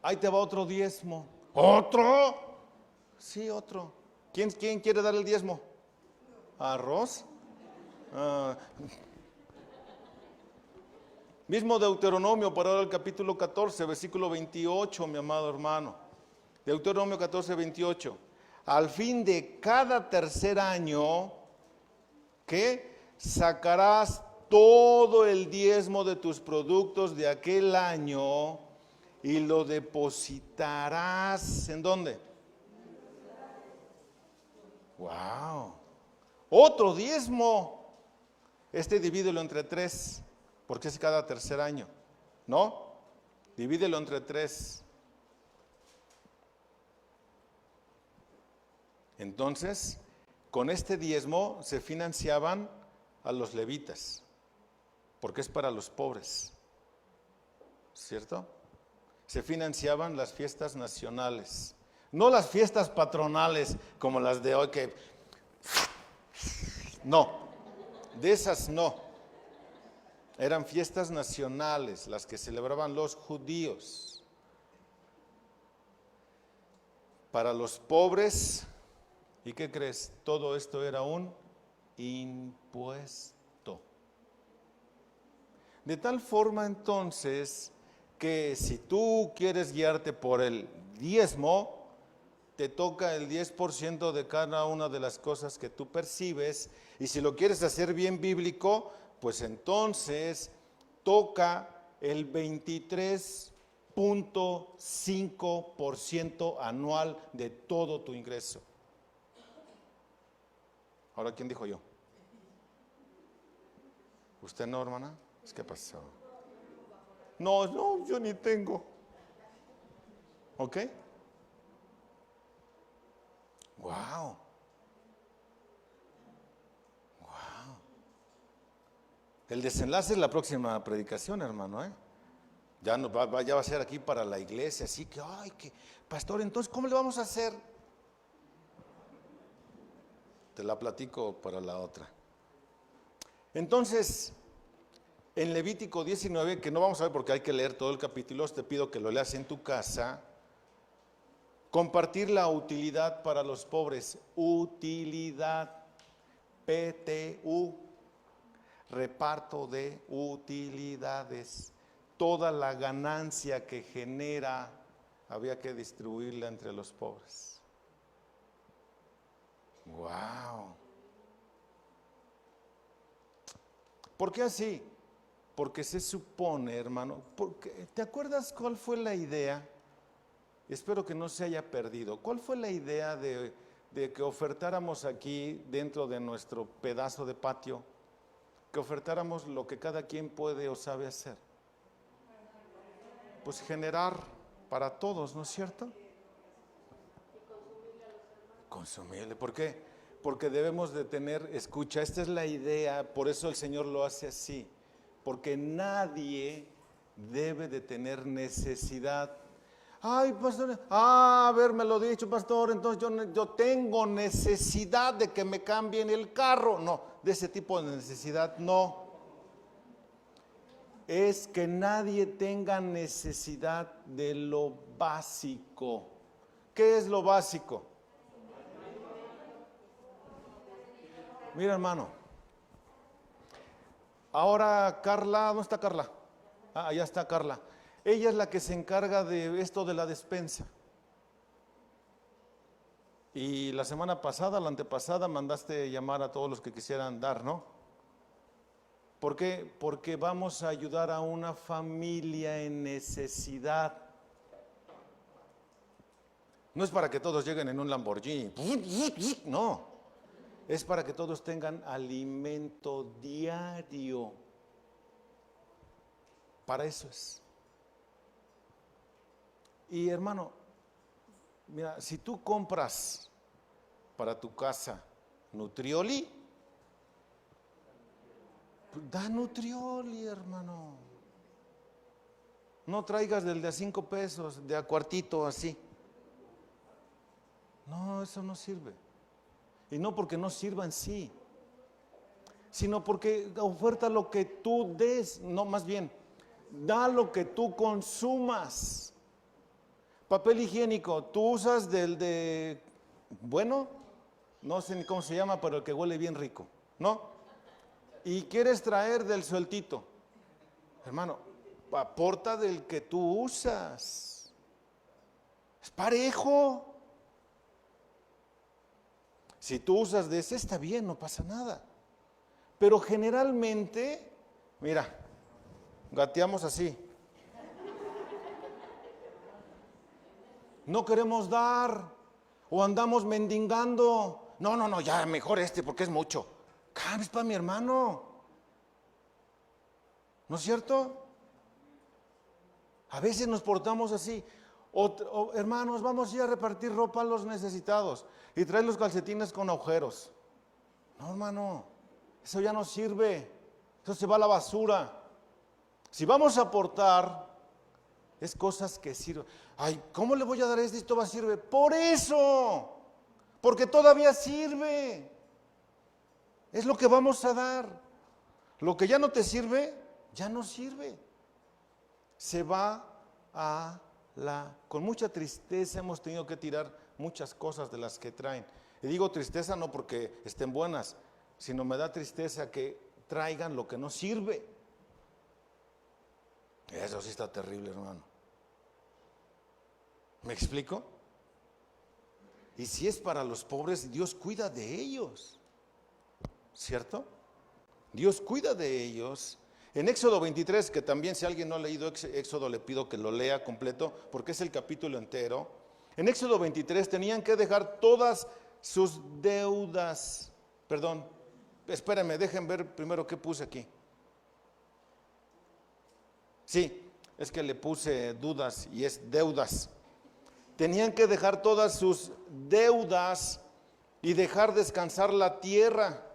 Ahí te va otro diezmo. ¿Otro? Sí, otro. ¿Quién quiere dar el diezmo? ¿Arroz? Mismo Deuteronomio, para ahora el capítulo 14, versículo 28, mi amado hermano. Deuteronomio 14, 28. Al fin de cada tercer año, ¿qué? Sacarás todo el diezmo de tus productos de aquel año y lo depositarás. ¿En dónde? ¡Wow! Otro diezmo. Divídelo entre 3, porque es cada tercer año, ¿no? Divídelo entre 3. Entonces, con este diezmo se financiaban a los levitas, porque es para los pobres, ¿cierto? Se financiaban las fiestas nacionales, no las fiestas patronales como las de hoy que... No, de esas no. Eran fiestas nacionales, las que celebraban los judíos. Para los pobres, ¿y qué crees? Todo esto era un impuesto. De tal forma entonces que si tú quieres guiarte por el diezmo, te toca el 10% de cada una de las cosas que tú percibes, y si lo quieres hacer bien bíblico, pues entonces toca el 23.5% anual de todo tu ingreso. Ahora, ¿quién dijo yo? ¿Usted no, hermana? ¿Qué pasó? No, yo ni tengo. ¿Ok? Wow. El desenlace es la próxima predicación, hermano, ¿eh? Ya va a ser aquí para la iglesia, así que, pastor, entonces, ¿cómo le vamos a hacer? Te la platico para la otra. Entonces, en Levítico 19, que no vamos a ver porque hay que leer todo el capítulo, te pido que lo leas en tu casa. Compartir la utilidad para los pobres. Utilidad. PTU. Reparto de utilidades. Toda la ganancia que genera había que distribuirla entre los pobres. ¡Wow! ¿Por qué así? Porque se supone, hermano, ¿te acuerdas cuál fue la idea? Espero que no se haya perdido. ¿Cuál fue la idea de que ofertáramos aquí dentro de nuestro pedazo de patio? Que ofertáramos lo que cada quien puede o sabe hacer. Pues generar para todos, ¿no es cierto? Consumirle. ¿Por qué? Porque debemos de tener, escucha, esta es la idea, por eso el Señor lo hace así. Porque nadie debe de tener necesidad. Ay, pastor, haberme lo dicho, pastor, entonces yo tengo necesidad de que me cambien el carro. No, de ese tipo de necesidad no. Es que nadie tenga necesidad de lo básico. ¿Qué es lo básico? Mira, hermano. Ahora Carla, ¿dónde está Carla? Allá está Carla. Ella es la que se encarga de esto de la despensa. Y la semana pasada, la antepasada, mandaste llamar a todos los que quisieran dar, ¿no? ¿Por qué? Porque vamos a ayudar a una familia en necesidad. No es para que todos lleguen en un Lamborghini, no. Es para que todos tengan alimento diario. Para eso es. Y hermano, mira, si tú compras para tu casa Nutrioli, pues da Nutrioli, hermano. No traigas del de a 5 pesos, de a cuartito así. No, eso no sirve. Y no porque no sirva en sí, sino porque oferta lo que tú des, no, más bien, da lo que tú consumas. Papel higiénico, tú usas del de, bueno, no sé ni cómo se llama, pero el que huele bien rico, ¿no? Y quieres traer del sueltito, hermano, aporta del que tú usas. Es parejo. Si tú usas de ese, está bien, no pasa nada. Pero generalmente, mira, gateamos así. No queremos dar o andamos mendigando. No, ya mejor este porque es mucho. Es para mi hermano. ¿No es cierto? A veces nos portamos así. Hermanos, vamos a ir a repartir ropa a los necesitados y traer los calcetines con agujeros. No, hermano, eso ya no sirve. Eso se va a la basura. Si vamos a aportar, es cosas que sirven. Ay, ¿cómo le voy a dar esto? Esto va a servir. Por eso, porque todavía sirve. Es lo que vamos a dar. Lo que ya no te sirve, ya no sirve. Se va a con mucha tristeza hemos tenido que tirar muchas cosas de las que traen. Y digo tristeza no porque estén buenas, sino me da tristeza que traigan lo que no sirve. Eso sí está terrible, hermano. ¿Me explico? Y si es para los pobres, Dios cuida de ellos, ¿cierto? Dios cuida de ellos. En Éxodo 23, que también si alguien no ha leído Éxodo le pido que lo lea completo, porque es el capítulo entero. En Éxodo 23 tenían que dejar todas sus deudas. Perdón, espérenme, dejen ver primero qué puse aquí. Sí, es que le puse dudas y es deudas. Tenían que dejar todas sus deudas y dejar descansar la tierra.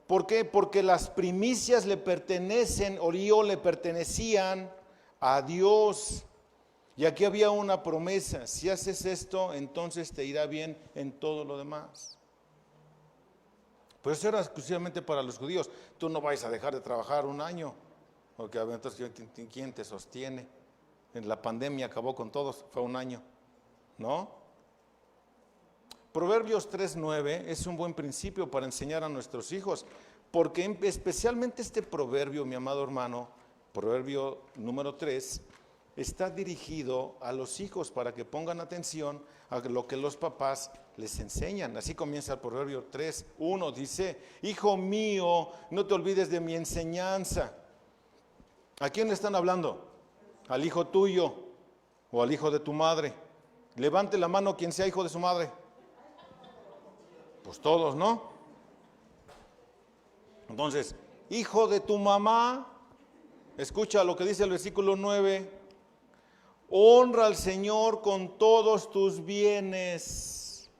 ¿Por qué? Porque las primicias le pertenecen, le pertenecían a Dios. Y aquí había una promesa: si haces esto, entonces te irá bien en todo lo demás. Pues eso era exclusivamente para los judíos. Tú no vais a dejar de trabajar un año, porque entonces ¿quién te sostiene? En la pandemia acabó con todos, fue un año, ¿no? Proverbios 3:9 es un buen principio para enseñar a nuestros hijos, porque especialmente este proverbio, mi amado hermano, proverbio número 3, está dirigido a los hijos para que pongan atención a lo que los papás les enseñan. Así comienza el proverbio 3:1, dice: hijo mío, no te olvides de mi enseñanza. ¿A quién le están hablando? ¿Al hijo tuyo o al hijo de tu madre? Levante la mano quien sea hijo de su madre. Pues todos, ¿no? Entonces, hijo de tu mamá, escucha lo que dice el versículo 9: honra al Señor con todos tus bienes.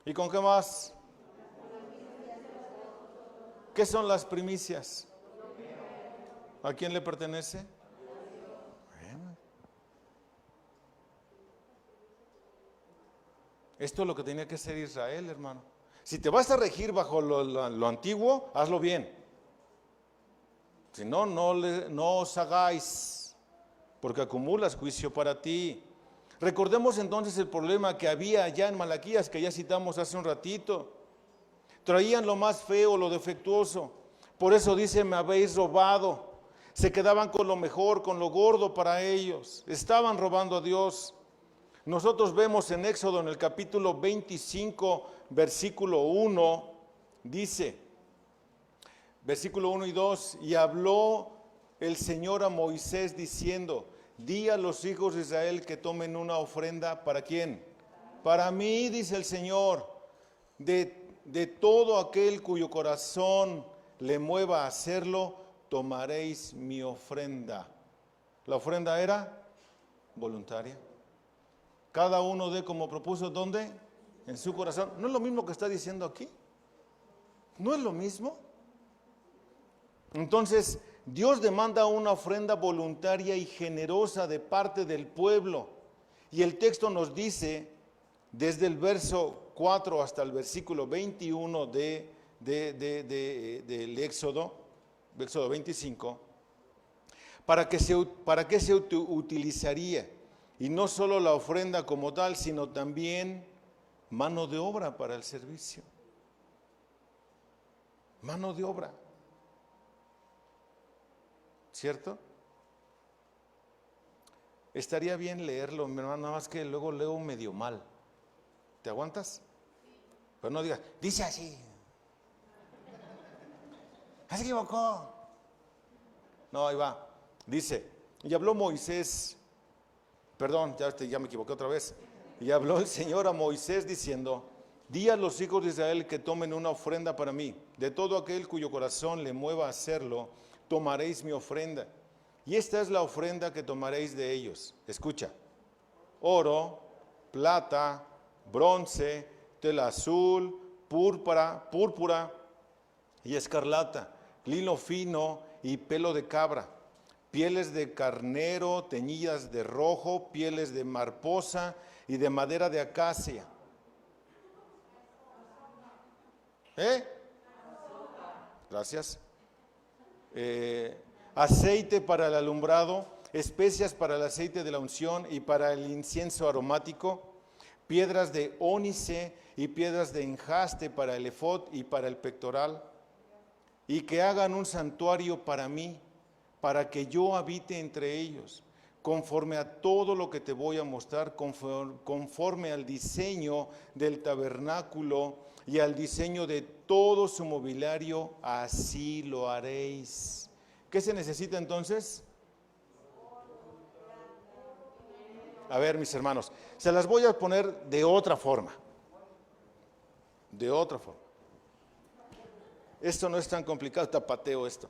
¿Y con qué más? ¿Qué son las primicias? ¿A quién le pertenece? Bueno. Esto es lo que tenía que hacer Israel, hermano. Si te vas a regir bajo lo antiguo, hazlo bien. Si no, no os hagáis, porque acumulas juicio para ti. Recordemos entonces el problema que había allá en Malaquías, que ya citamos hace un ratito. Traían lo más feo, lo defectuoso. Por eso dice: me habéis robado. Se quedaban con lo mejor, con lo gordo para ellos. Estaban robando a Dios. Nosotros vemos en Éxodo, en el capítulo 25, versículo 1, dice, versículo 1 y 2, y habló el Señor a Moisés diciendo: di a los hijos de Israel que tomen una ofrenda. ¿Para quién? Para mí, dice el Señor, de todo aquel cuyo corazón le mueva a hacerlo, tomaréis mi ofrenda. La ofrenda era voluntaria. Cada uno dé como propuso, ¿dónde? En su corazón. ¿No es lo mismo que está diciendo aquí? ¿No es lo mismo? Entonces, Dios demanda una ofrenda voluntaria y generosa de parte del pueblo. Y el texto nos dice, desde el verso 4 hasta el versículo 21 del Éxodo 25, ¿para qué se utilizaría? Y no solo la ofrenda como tal, sino también mano de obra para el servicio. Mano de obra. ¿Cierto? Estaría bien leerlo, mi hermano, nada más que luego leo medio mal. ¿Te aguantas? Pero no digas, dice así. Se equivocó. No, ahí va. Dice, y habló Moisés, perdón, ya me equivoqué otra vez. Y habló el Señor a Moisés diciendo, di a los hijos de Israel que tomen una ofrenda para mí. De todo aquel cuyo corazón le mueva a hacerlo, tomaréis mi ofrenda. Y esta es la ofrenda que tomaréis de ellos. Escucha, oro, plata, bronce, tela azul, púrpura y escarlata, lino fino y pelo de cabra, pieles de carnero, teñidas de rojo, pieles de marposa y de madera de acacia. Gracias. Aceite para el alumbrado, especias para el aceite de la unción y para el incienso aromático, piedras de ónice y piedras de enjaste para el efod y para el pectoral, y que hagan un santuario para mí, para que yo habite entre ellos, conforme a todo lo que te voy a mostrar, conforme al diseño del tabernáculo y al diseño de todo su mobiliario, así lo haréis. ¿Qué se necesita entonces? A ver, mis hermanos, se las voy a poner de otra forma. De otra forma. Esto no es tan complicado, tapateo esto.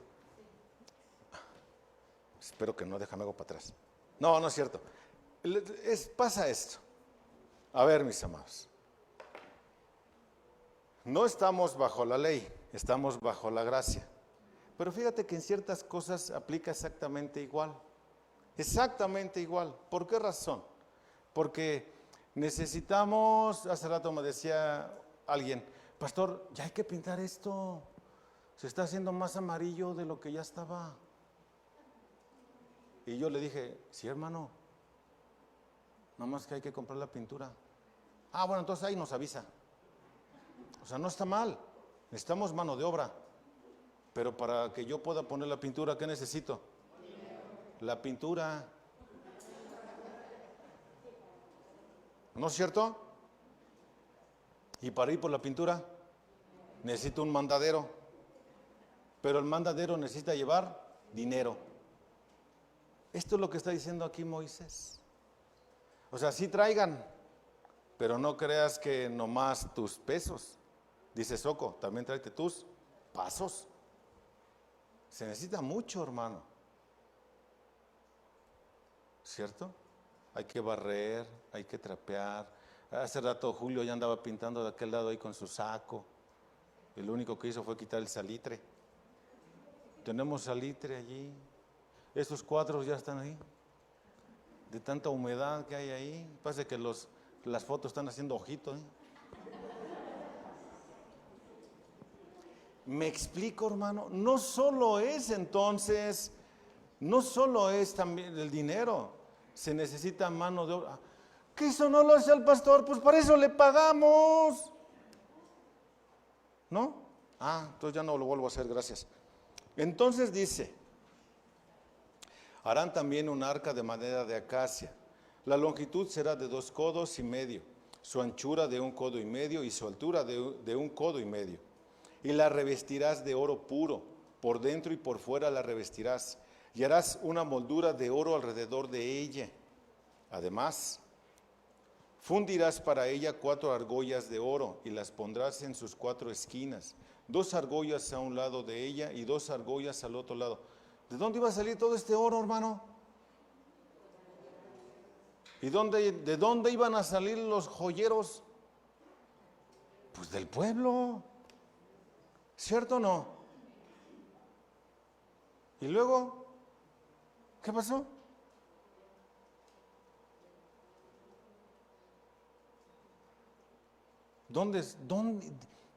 Espero que no, déjame algo para atrás. No, no es cierto. Pasa esto. A ver, mis amados. No estamos bajo la ley, estamos bajo la gracia. Pero fíjate que en ciertas cosas aplica exactamente igual. Exactamente igual. ¿Por qué razón? Porque necesitamos, hace rato me decía alguien, pastor, ya hay que pintar esto. Se está haciendo más amarillo de lo que ya estaba. Y yo le dije, sí, hermano, nada más que hay que comprar la pintura. Ah, bueno, entonces ahí nos avisa. O sea, no está mal, necesitamos mano de obra. Pero para que yo pueda poner la pintura, ¿qué necesito? La pintura. ¿No es cierto? Y para ir por la pintura, necesito un mandadero. Pero el mandadero necesita llevar dinero. Esto es lo que está diciendo aquí Moisés. O sea, sí traigan, pero no creas que nomás tus pesos. Dice Soco, también tráete tus pasos. Se necesita mucho, hermano. ¿Cierto? Hay que barrer, hay que trapear. Hace rato Julio ya andaba pintando de aquel lado ahí con su saco. Y lo único que hizo fue quitar el salitre. Tenemos salitre allí. Estos cuadros ya están ahí. De tanta humedad que hay ahí. Parece que las fotos están haciendo ojitos. ¿Me explico, hermano? No solo es entonces, no solo es también el dinero, se necesita mano de obra. ¿Que eso no lo hace el pastor? Pues para eso le pagamos. ¿No? Entonces ya no lo vuelvo a hacer, gracias. Entonces dice, harán también un arca de madera de acacia. La longitud será de 2 codos y medio, su anchura de 1 codo y medio y su altura de 1 codo y medio. Y la revestirás de oro puro, por dentro y por fuera la revestirás, y harás una moldura de oro alrededor de ella. Además, fundirás para ella 4 argollas de oro, y las pondrás en sus 4 esquinas, 2 argollas a un lado de ella y 2 argollas al otro lado. ¿De dónde iba a salir todo este oro, hermano? ¿Y de dónde iban a salir los joyeros? Pues del pueblo, ¿cierto o no? ¿Y luego qué pasó?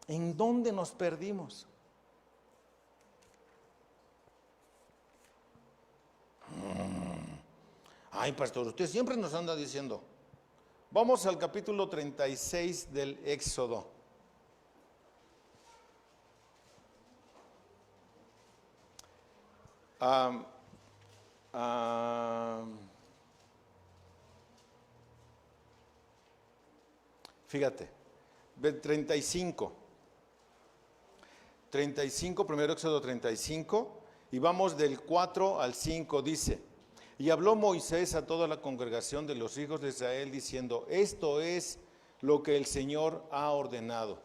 ¿En dónde nos perdimos? Ay, pastor, usted siempre nos anda diciendo. Vamos al capítulo 36 del Éxodo. Fíjate, 35, primero Éxodo 35, y vamos del 4 al 5, dice: y habló Moisés a toda la congregación de los hijos de Israel, diciendo: esto es lo que el Señor ha ordenado.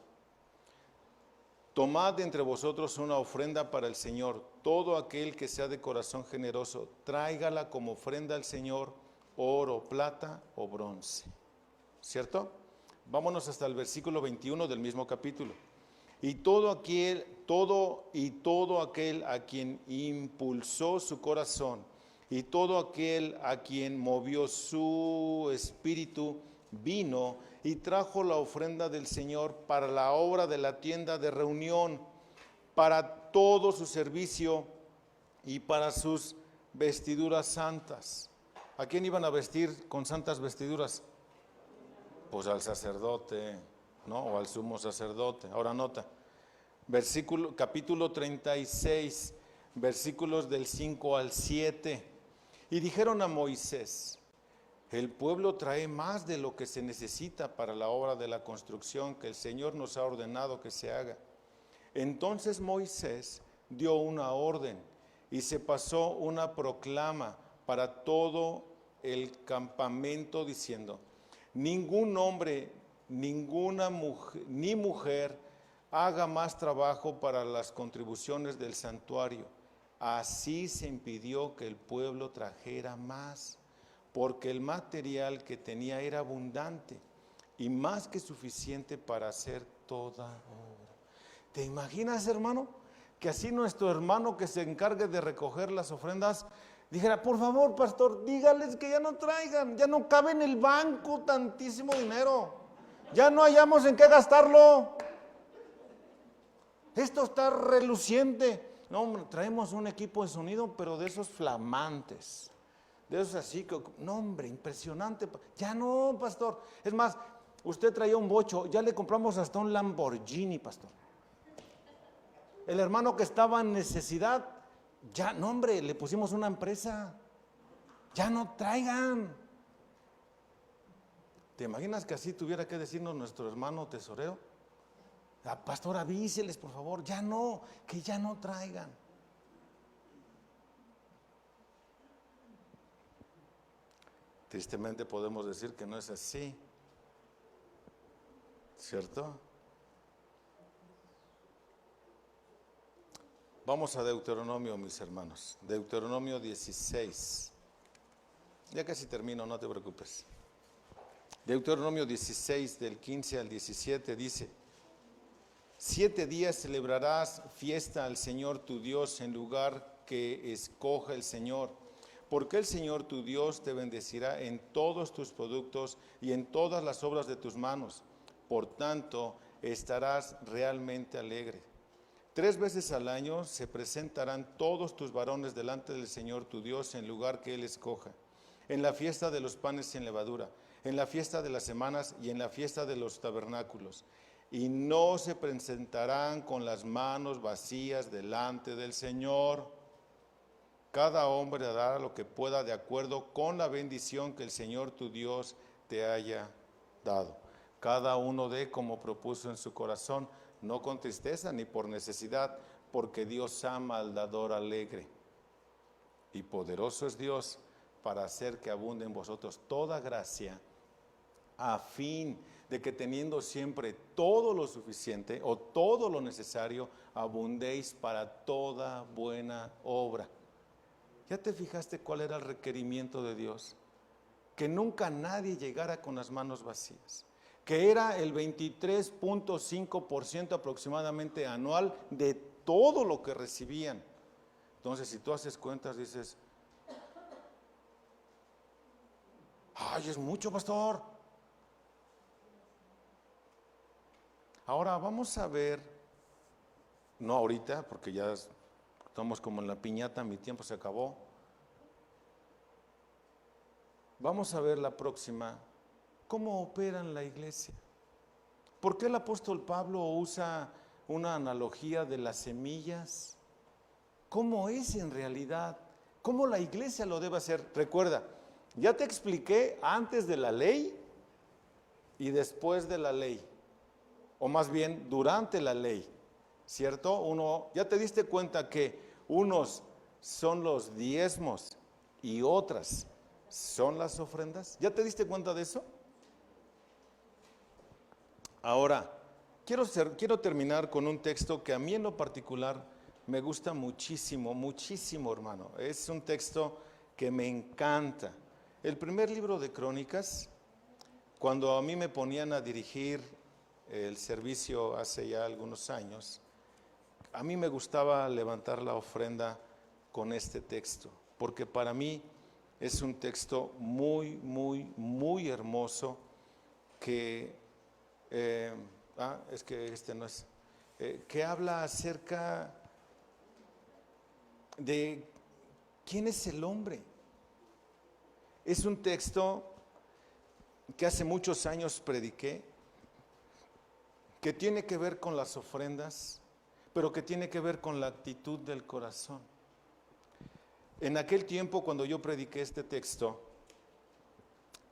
Tomad entre vosotros una ofrenda para el Señor. Todo aquel que sea de corazón generoso, tráigala como ofrenda al Señor, oro, plata o bronce. ¿Cierto? Vámonos hasta el versículo 21 del mismo capítulo. Y todo aquel a quien impulsó su corazón, y todo aquel a quien movió su espíritu, vino y trajo la ofrenda del Señor para la obra de la tienda de reunión, para todo su servicio y para sus vestiduras santas. ¿A quién iban a vestir con santas vestiduras? Pues al sacerdote, ¿no? O al sumo sacerdote. Ahora nota, capítulo 36, versículos del 5 al 7. Y dijeron a Moisés: el pueblo trae más de lo que se necesita para la obra de la construcción que el Señor nos ha ordenado que se haga. Entonces Moisés dio una orden y se pasó una proclama para todo el campamento diciendo: ningún hombre, ninguna mujer, ni mujer haga más trabajo para las contribuciones del santuario. Así se impidió que el pueblo trajera más, porque el material que tenía era abundante y más que suficiente para hacer toda obra. ¿Te imaginas, hermano, que así nuestro hermano que se encargue de recoger las ofrendas dijera: por favor, pastor, dígales que ya no traigan, ya no cabe en el banco tantísimo dinero, ya no hallamos en qué gastarlo, esto está reluciente? No, hombre, traemos un equipo de sonido, pero de esos flamantes, de esos así que, no, hombre, impresionante. Ya no, pastor. Es más, usted traía un bocho, ya le compramos hasta un Lamborghini, pastor. El hermano que estaba en necesidad, ya, no, hombre, le pusimos una empresa. Ya no traigan. ¿Te imaginas que así tuviera que decirnos nuestro hermano tesorero? Pastor, avíseles, por favor, ya no, que ya no traigan. Tristemente podemos decir que no es así, ¿cierto? Vamos a Deuteronomio, mis hermanos. Deuteronomio 16. Ya casi termino, no te preocupes. Deuteronomio 16, del 15 al 17, dice: 7 días celebrarás fiesta al Señor tu Dios en lugar que escoja el Señor, porque el Señor tu Dios te bendecirá en todos tus productos y en todas las obras de tus manos. Por tanto, estarás realmente alegre. 3 veces al año se presentarán todos tus varones delante del Señor tu Dios en lugar que Él escoja, en la fiesta de los panes sin levadura, en la fiesta de las semanas y en la fiesta de los tabernáculos. Y no se presentarán con las manos vacías delante del Señor. Cada hombre dará lo que pueda de acuerdo con la bendición que el Señor tu Dios te haya dado. Cada uno dé como propuso en su corazón, no con tristeza ni por necesidad, porque Dios ama al dador alegre. Y poderoso es Dios para hacer que abunde en vosotros toda gracia, a fin de que teniendo siempre todo lo suficiente o todo lo necesario, abundéis para toda buena obra. ¿Ya te fijaste cuál era el requerimiento de Dios? que nunca nadie llegara con las manos vacías, que era el 23.5% aproximadamente anual de todo lo que recibían. Entonces, si tú haces cuentas, dices, ¡ay, es mucho, pastor! Ahora vamos a ver, no ahorita, porque ya estamos como en la piñata, mi tiempo se acabó. Vamos a ver la próxima, cómo opera en la iglesia. ¿Por qué el apóstol Pablo usa una analogía de las semillas? ¿Cómo es en realidad? ¿Cómo la iglesia lo debe hacer? Recuerda, ya te expliqué antes de la ley y después de la ley, o más bien durante la ley, ¿cierto? Ya te diste cuenta que unos son los diezmos y otras son las ofrendas. ¿Ya te diste cuenta de eso? Ahora, quiero terminar con un texto que a mí en lo particular me gusta muchísimo, muchísimo, hermano. Es un texto que me encanta. El primer libro de Crónicas, cuando a mí me ponían a dirigir el servicio hace ya algunos años, a mí me gustaba levantar la ofrenda con este texto, porque para mí es un texto muy, muy, muy hermoso que, es que este no es, que habla acerca de quién es el hombre. Es un texto que hace muchos años prediqué, que tiene que ver con las ofrendas, pero que tiene que ver con la actitud del corazón. En aquel tiempo, cuando yo prediqué este texto,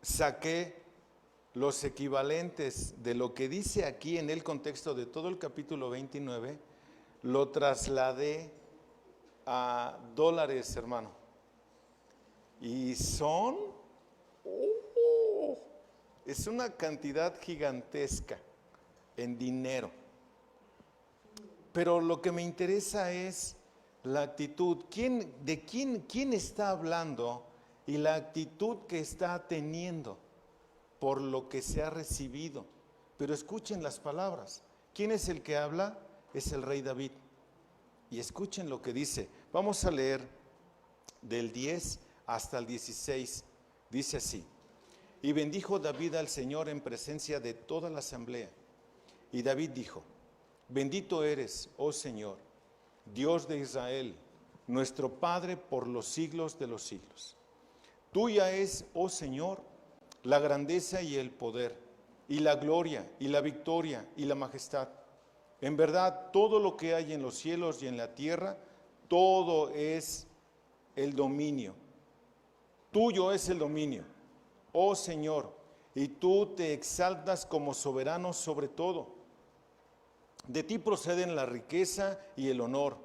saqué los equivalentes de lo que dice aquí en el contexto de todo el capítulo 29, lo trasladé a dólares, hermano. Y son, es una cantidad gigantesca en dinero. Pero lo que me interesa es la actitud. ¿Quién está hablando y la actitud que está teniendo por lo que se ha recibido? Pero escuchen las palabras. ¿Quién es el que habla? Es el rey David. Y escuchen lo que dice. Vamos a leer del 10 hasta el 16. Dice así: y bendijo David al Señor en presencia de toda la asamblea. Y David dijo: bendito eres, oh Señor, Dios de Israel, nuestro Padre por los siglos de los siglos. Tuya es, oh Señor, la grandeza y el poder, y la gloria, y la victoria, y la majestad. En verdad, todo lo que hay en los cielos y en la tierra, todo es el dominio. Tuyo es el dominio, oh Señor, y tú te exaltas como soberano sobre todo. De ti proceden la riqueza y el honor.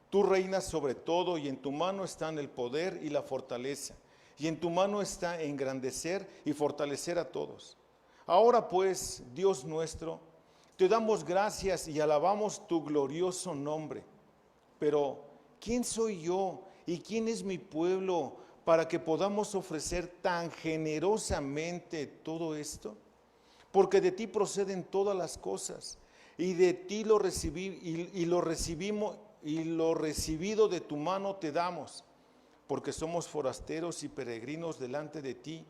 Tú reinas sobre todo, y en tu mano están el poder y la fortaleza. Y en tu mano está engrandecer y fortalecer a todos. Ahora pues, Dios nuestro, te damos gracias y alabamos tu glorioso nombre. Pero, ¿quién soy yo y quién es mi pueblo para que podamos ofrecer tan generosamente todo esto? Porque de ti proceden todas las cosas, y de ti lo recibimos, y lo recibido de tu mano te damos, porque somos forasteros y peregrinos delante de ti,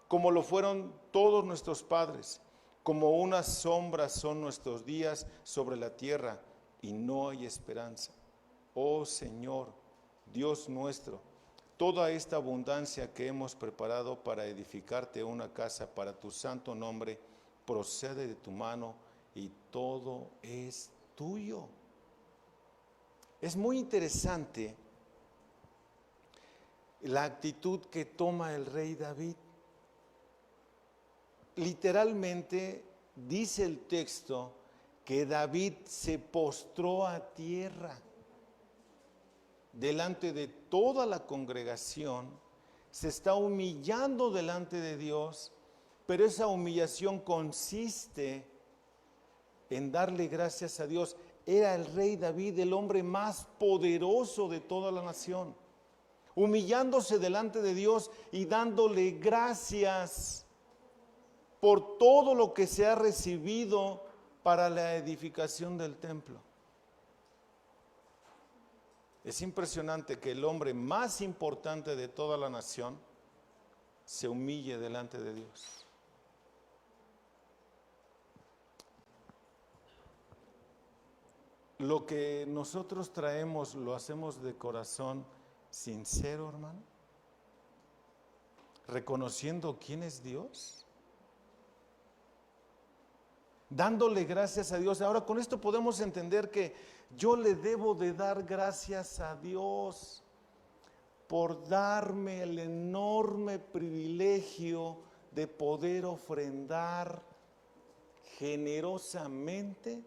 como lo fueron todos nuestros padres. Como una sombra son nuestros días sobre la tierra, y no hay esperanza. Oh Señor, Dios nuestro, toda esta abundancia que hemos preparado para edificarte una casa para tu santo nombre, procede de tu mano, y todo es tuyo. Es muy interesante la actitud que toma el rey David. Literalmente dice el texto que David se postró a tierra delante de toda la congregación, se está humillando delante de Dios, pero esa humillación consiste en darle gracias a Dios. Era el rey David el hombre más poderoso de toda la nación. humillándose delante de Dios y dándole gracias por todo lo que se ha recibido para la edificación del templo. Es impresionante que el hombre más importante de toda la nación se humille delante de Dios. Lo que nosotros traemos lo hacemos de corazón sincero, hermano, reconociendo quién es Dios, dándole gracias a Dios. Ahora con esto podemos entender que yo le debo de dar gracias a Dios por darme el enorme privilegio de poder ofrendar generosamente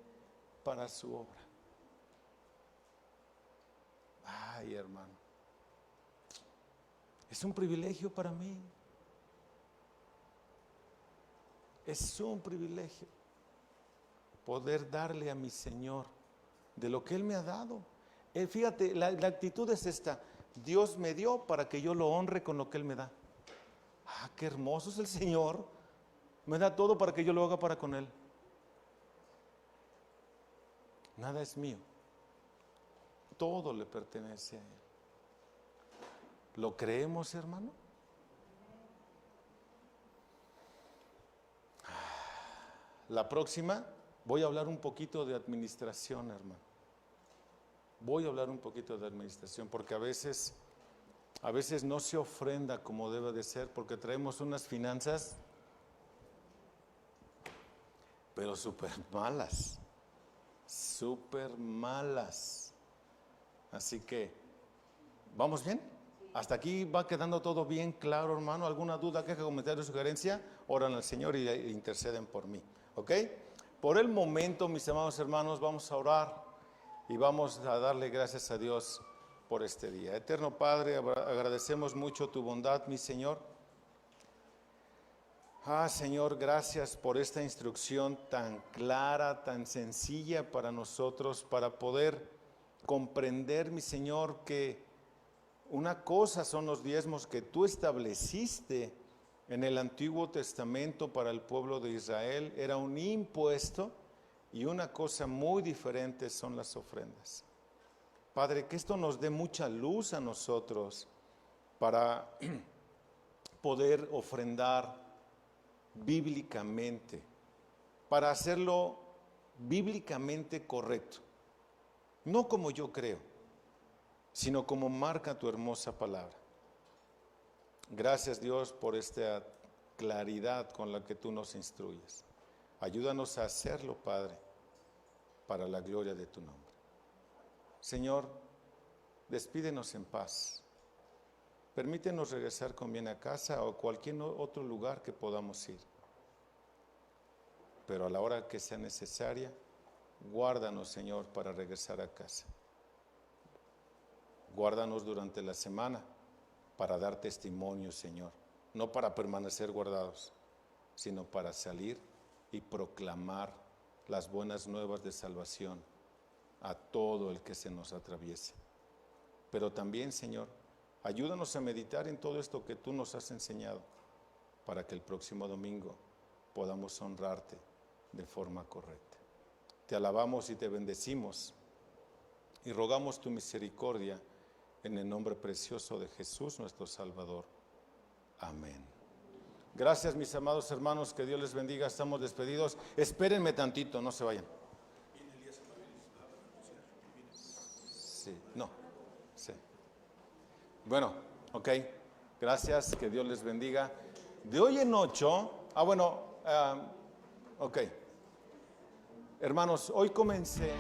para su obra. Ay, hermano, es un privilegio para mí. Es un privilegio poder darle a mi Señor de lo que Él me ha dado. Fíjate, la actitud es esta: Dios me dio para que yo lo honre con lo que Él me da. Ah, qué hermoso es el Señor. Me da todo para que yo lo haga para con Él. Nada es mío. Todo le pertenece a Él. ¿Lo creemos, hermano? La próxima voy a hablar un poquito de administración, hermano. Voy a hablar un poquito de administración, porque a veces no se ofrenda como debe de ser, porque traemos unas finanzas, pero súper malas. Así que, ¿vamos bien? Hasta aquí va quedando todo bien claro, hermano. ¿Alguna duda, queja, comentario, sugerencia? Oran al Señor y interceden por mí, ¿ok? Por el momento, mis amados hermanos, vamos a orar y vamos a darle gracias a Dios por este día. Eterno Padre, agradecemos mucho tu bondad, mi Señor. Señor, gracias por esta instrucción tan clara, tan sencilla para nosotros, para poder comprender, mi Señor, que una cosa son los diezmos que tú estableciste en el Antiguo Testamento para el pueblo de Israel. Era un impuesto, y una cosa muy diferente son las ofrendas. Padre, que esto nos dé mucha luz a nosotros para poder ofrendar bíblicamente, para hacerlo bíblicamente correcto, no como yo creo, sino como marca tu hermosa palabra. Gracias, Dios, por esta claridad con la que tú nos instruyes. Ayúdanos a hacerlo, Padre, para la gloria de tu nombre. Señor, despídenos en paz. Permítenos regresar con bien a casa o cualquier otro lugar que podamos ir. Pero a la hora que sea necesaria, guárdanos, Señor, para regresar a casa. Guárdanos durante la semana para dar testimonio, Señor. No para permanecer guardados, sino para salir y proclamar las buenas nuevas de salvación a todo el que se nos atraviese. Pero también, Señor, ayúdanos a meditar en todo esto que tú nos has enseñado, para que el próximo domingo podamos honrarte de forma correcta. Te alabamos y te bendecimos y rogamos tu misericordia en el nombre precioso de Jesús, nuestro Salvador. Amén. Gracias, mis amados hermanos, que Dios les bendiga. Estamos despedidos. Espérenme tantito, no se vayan. Sí, no, sí. Bueno, ok, gracias, que Dios les bendiga. De hoy en 8, ok. Hermanos, hoy comencé.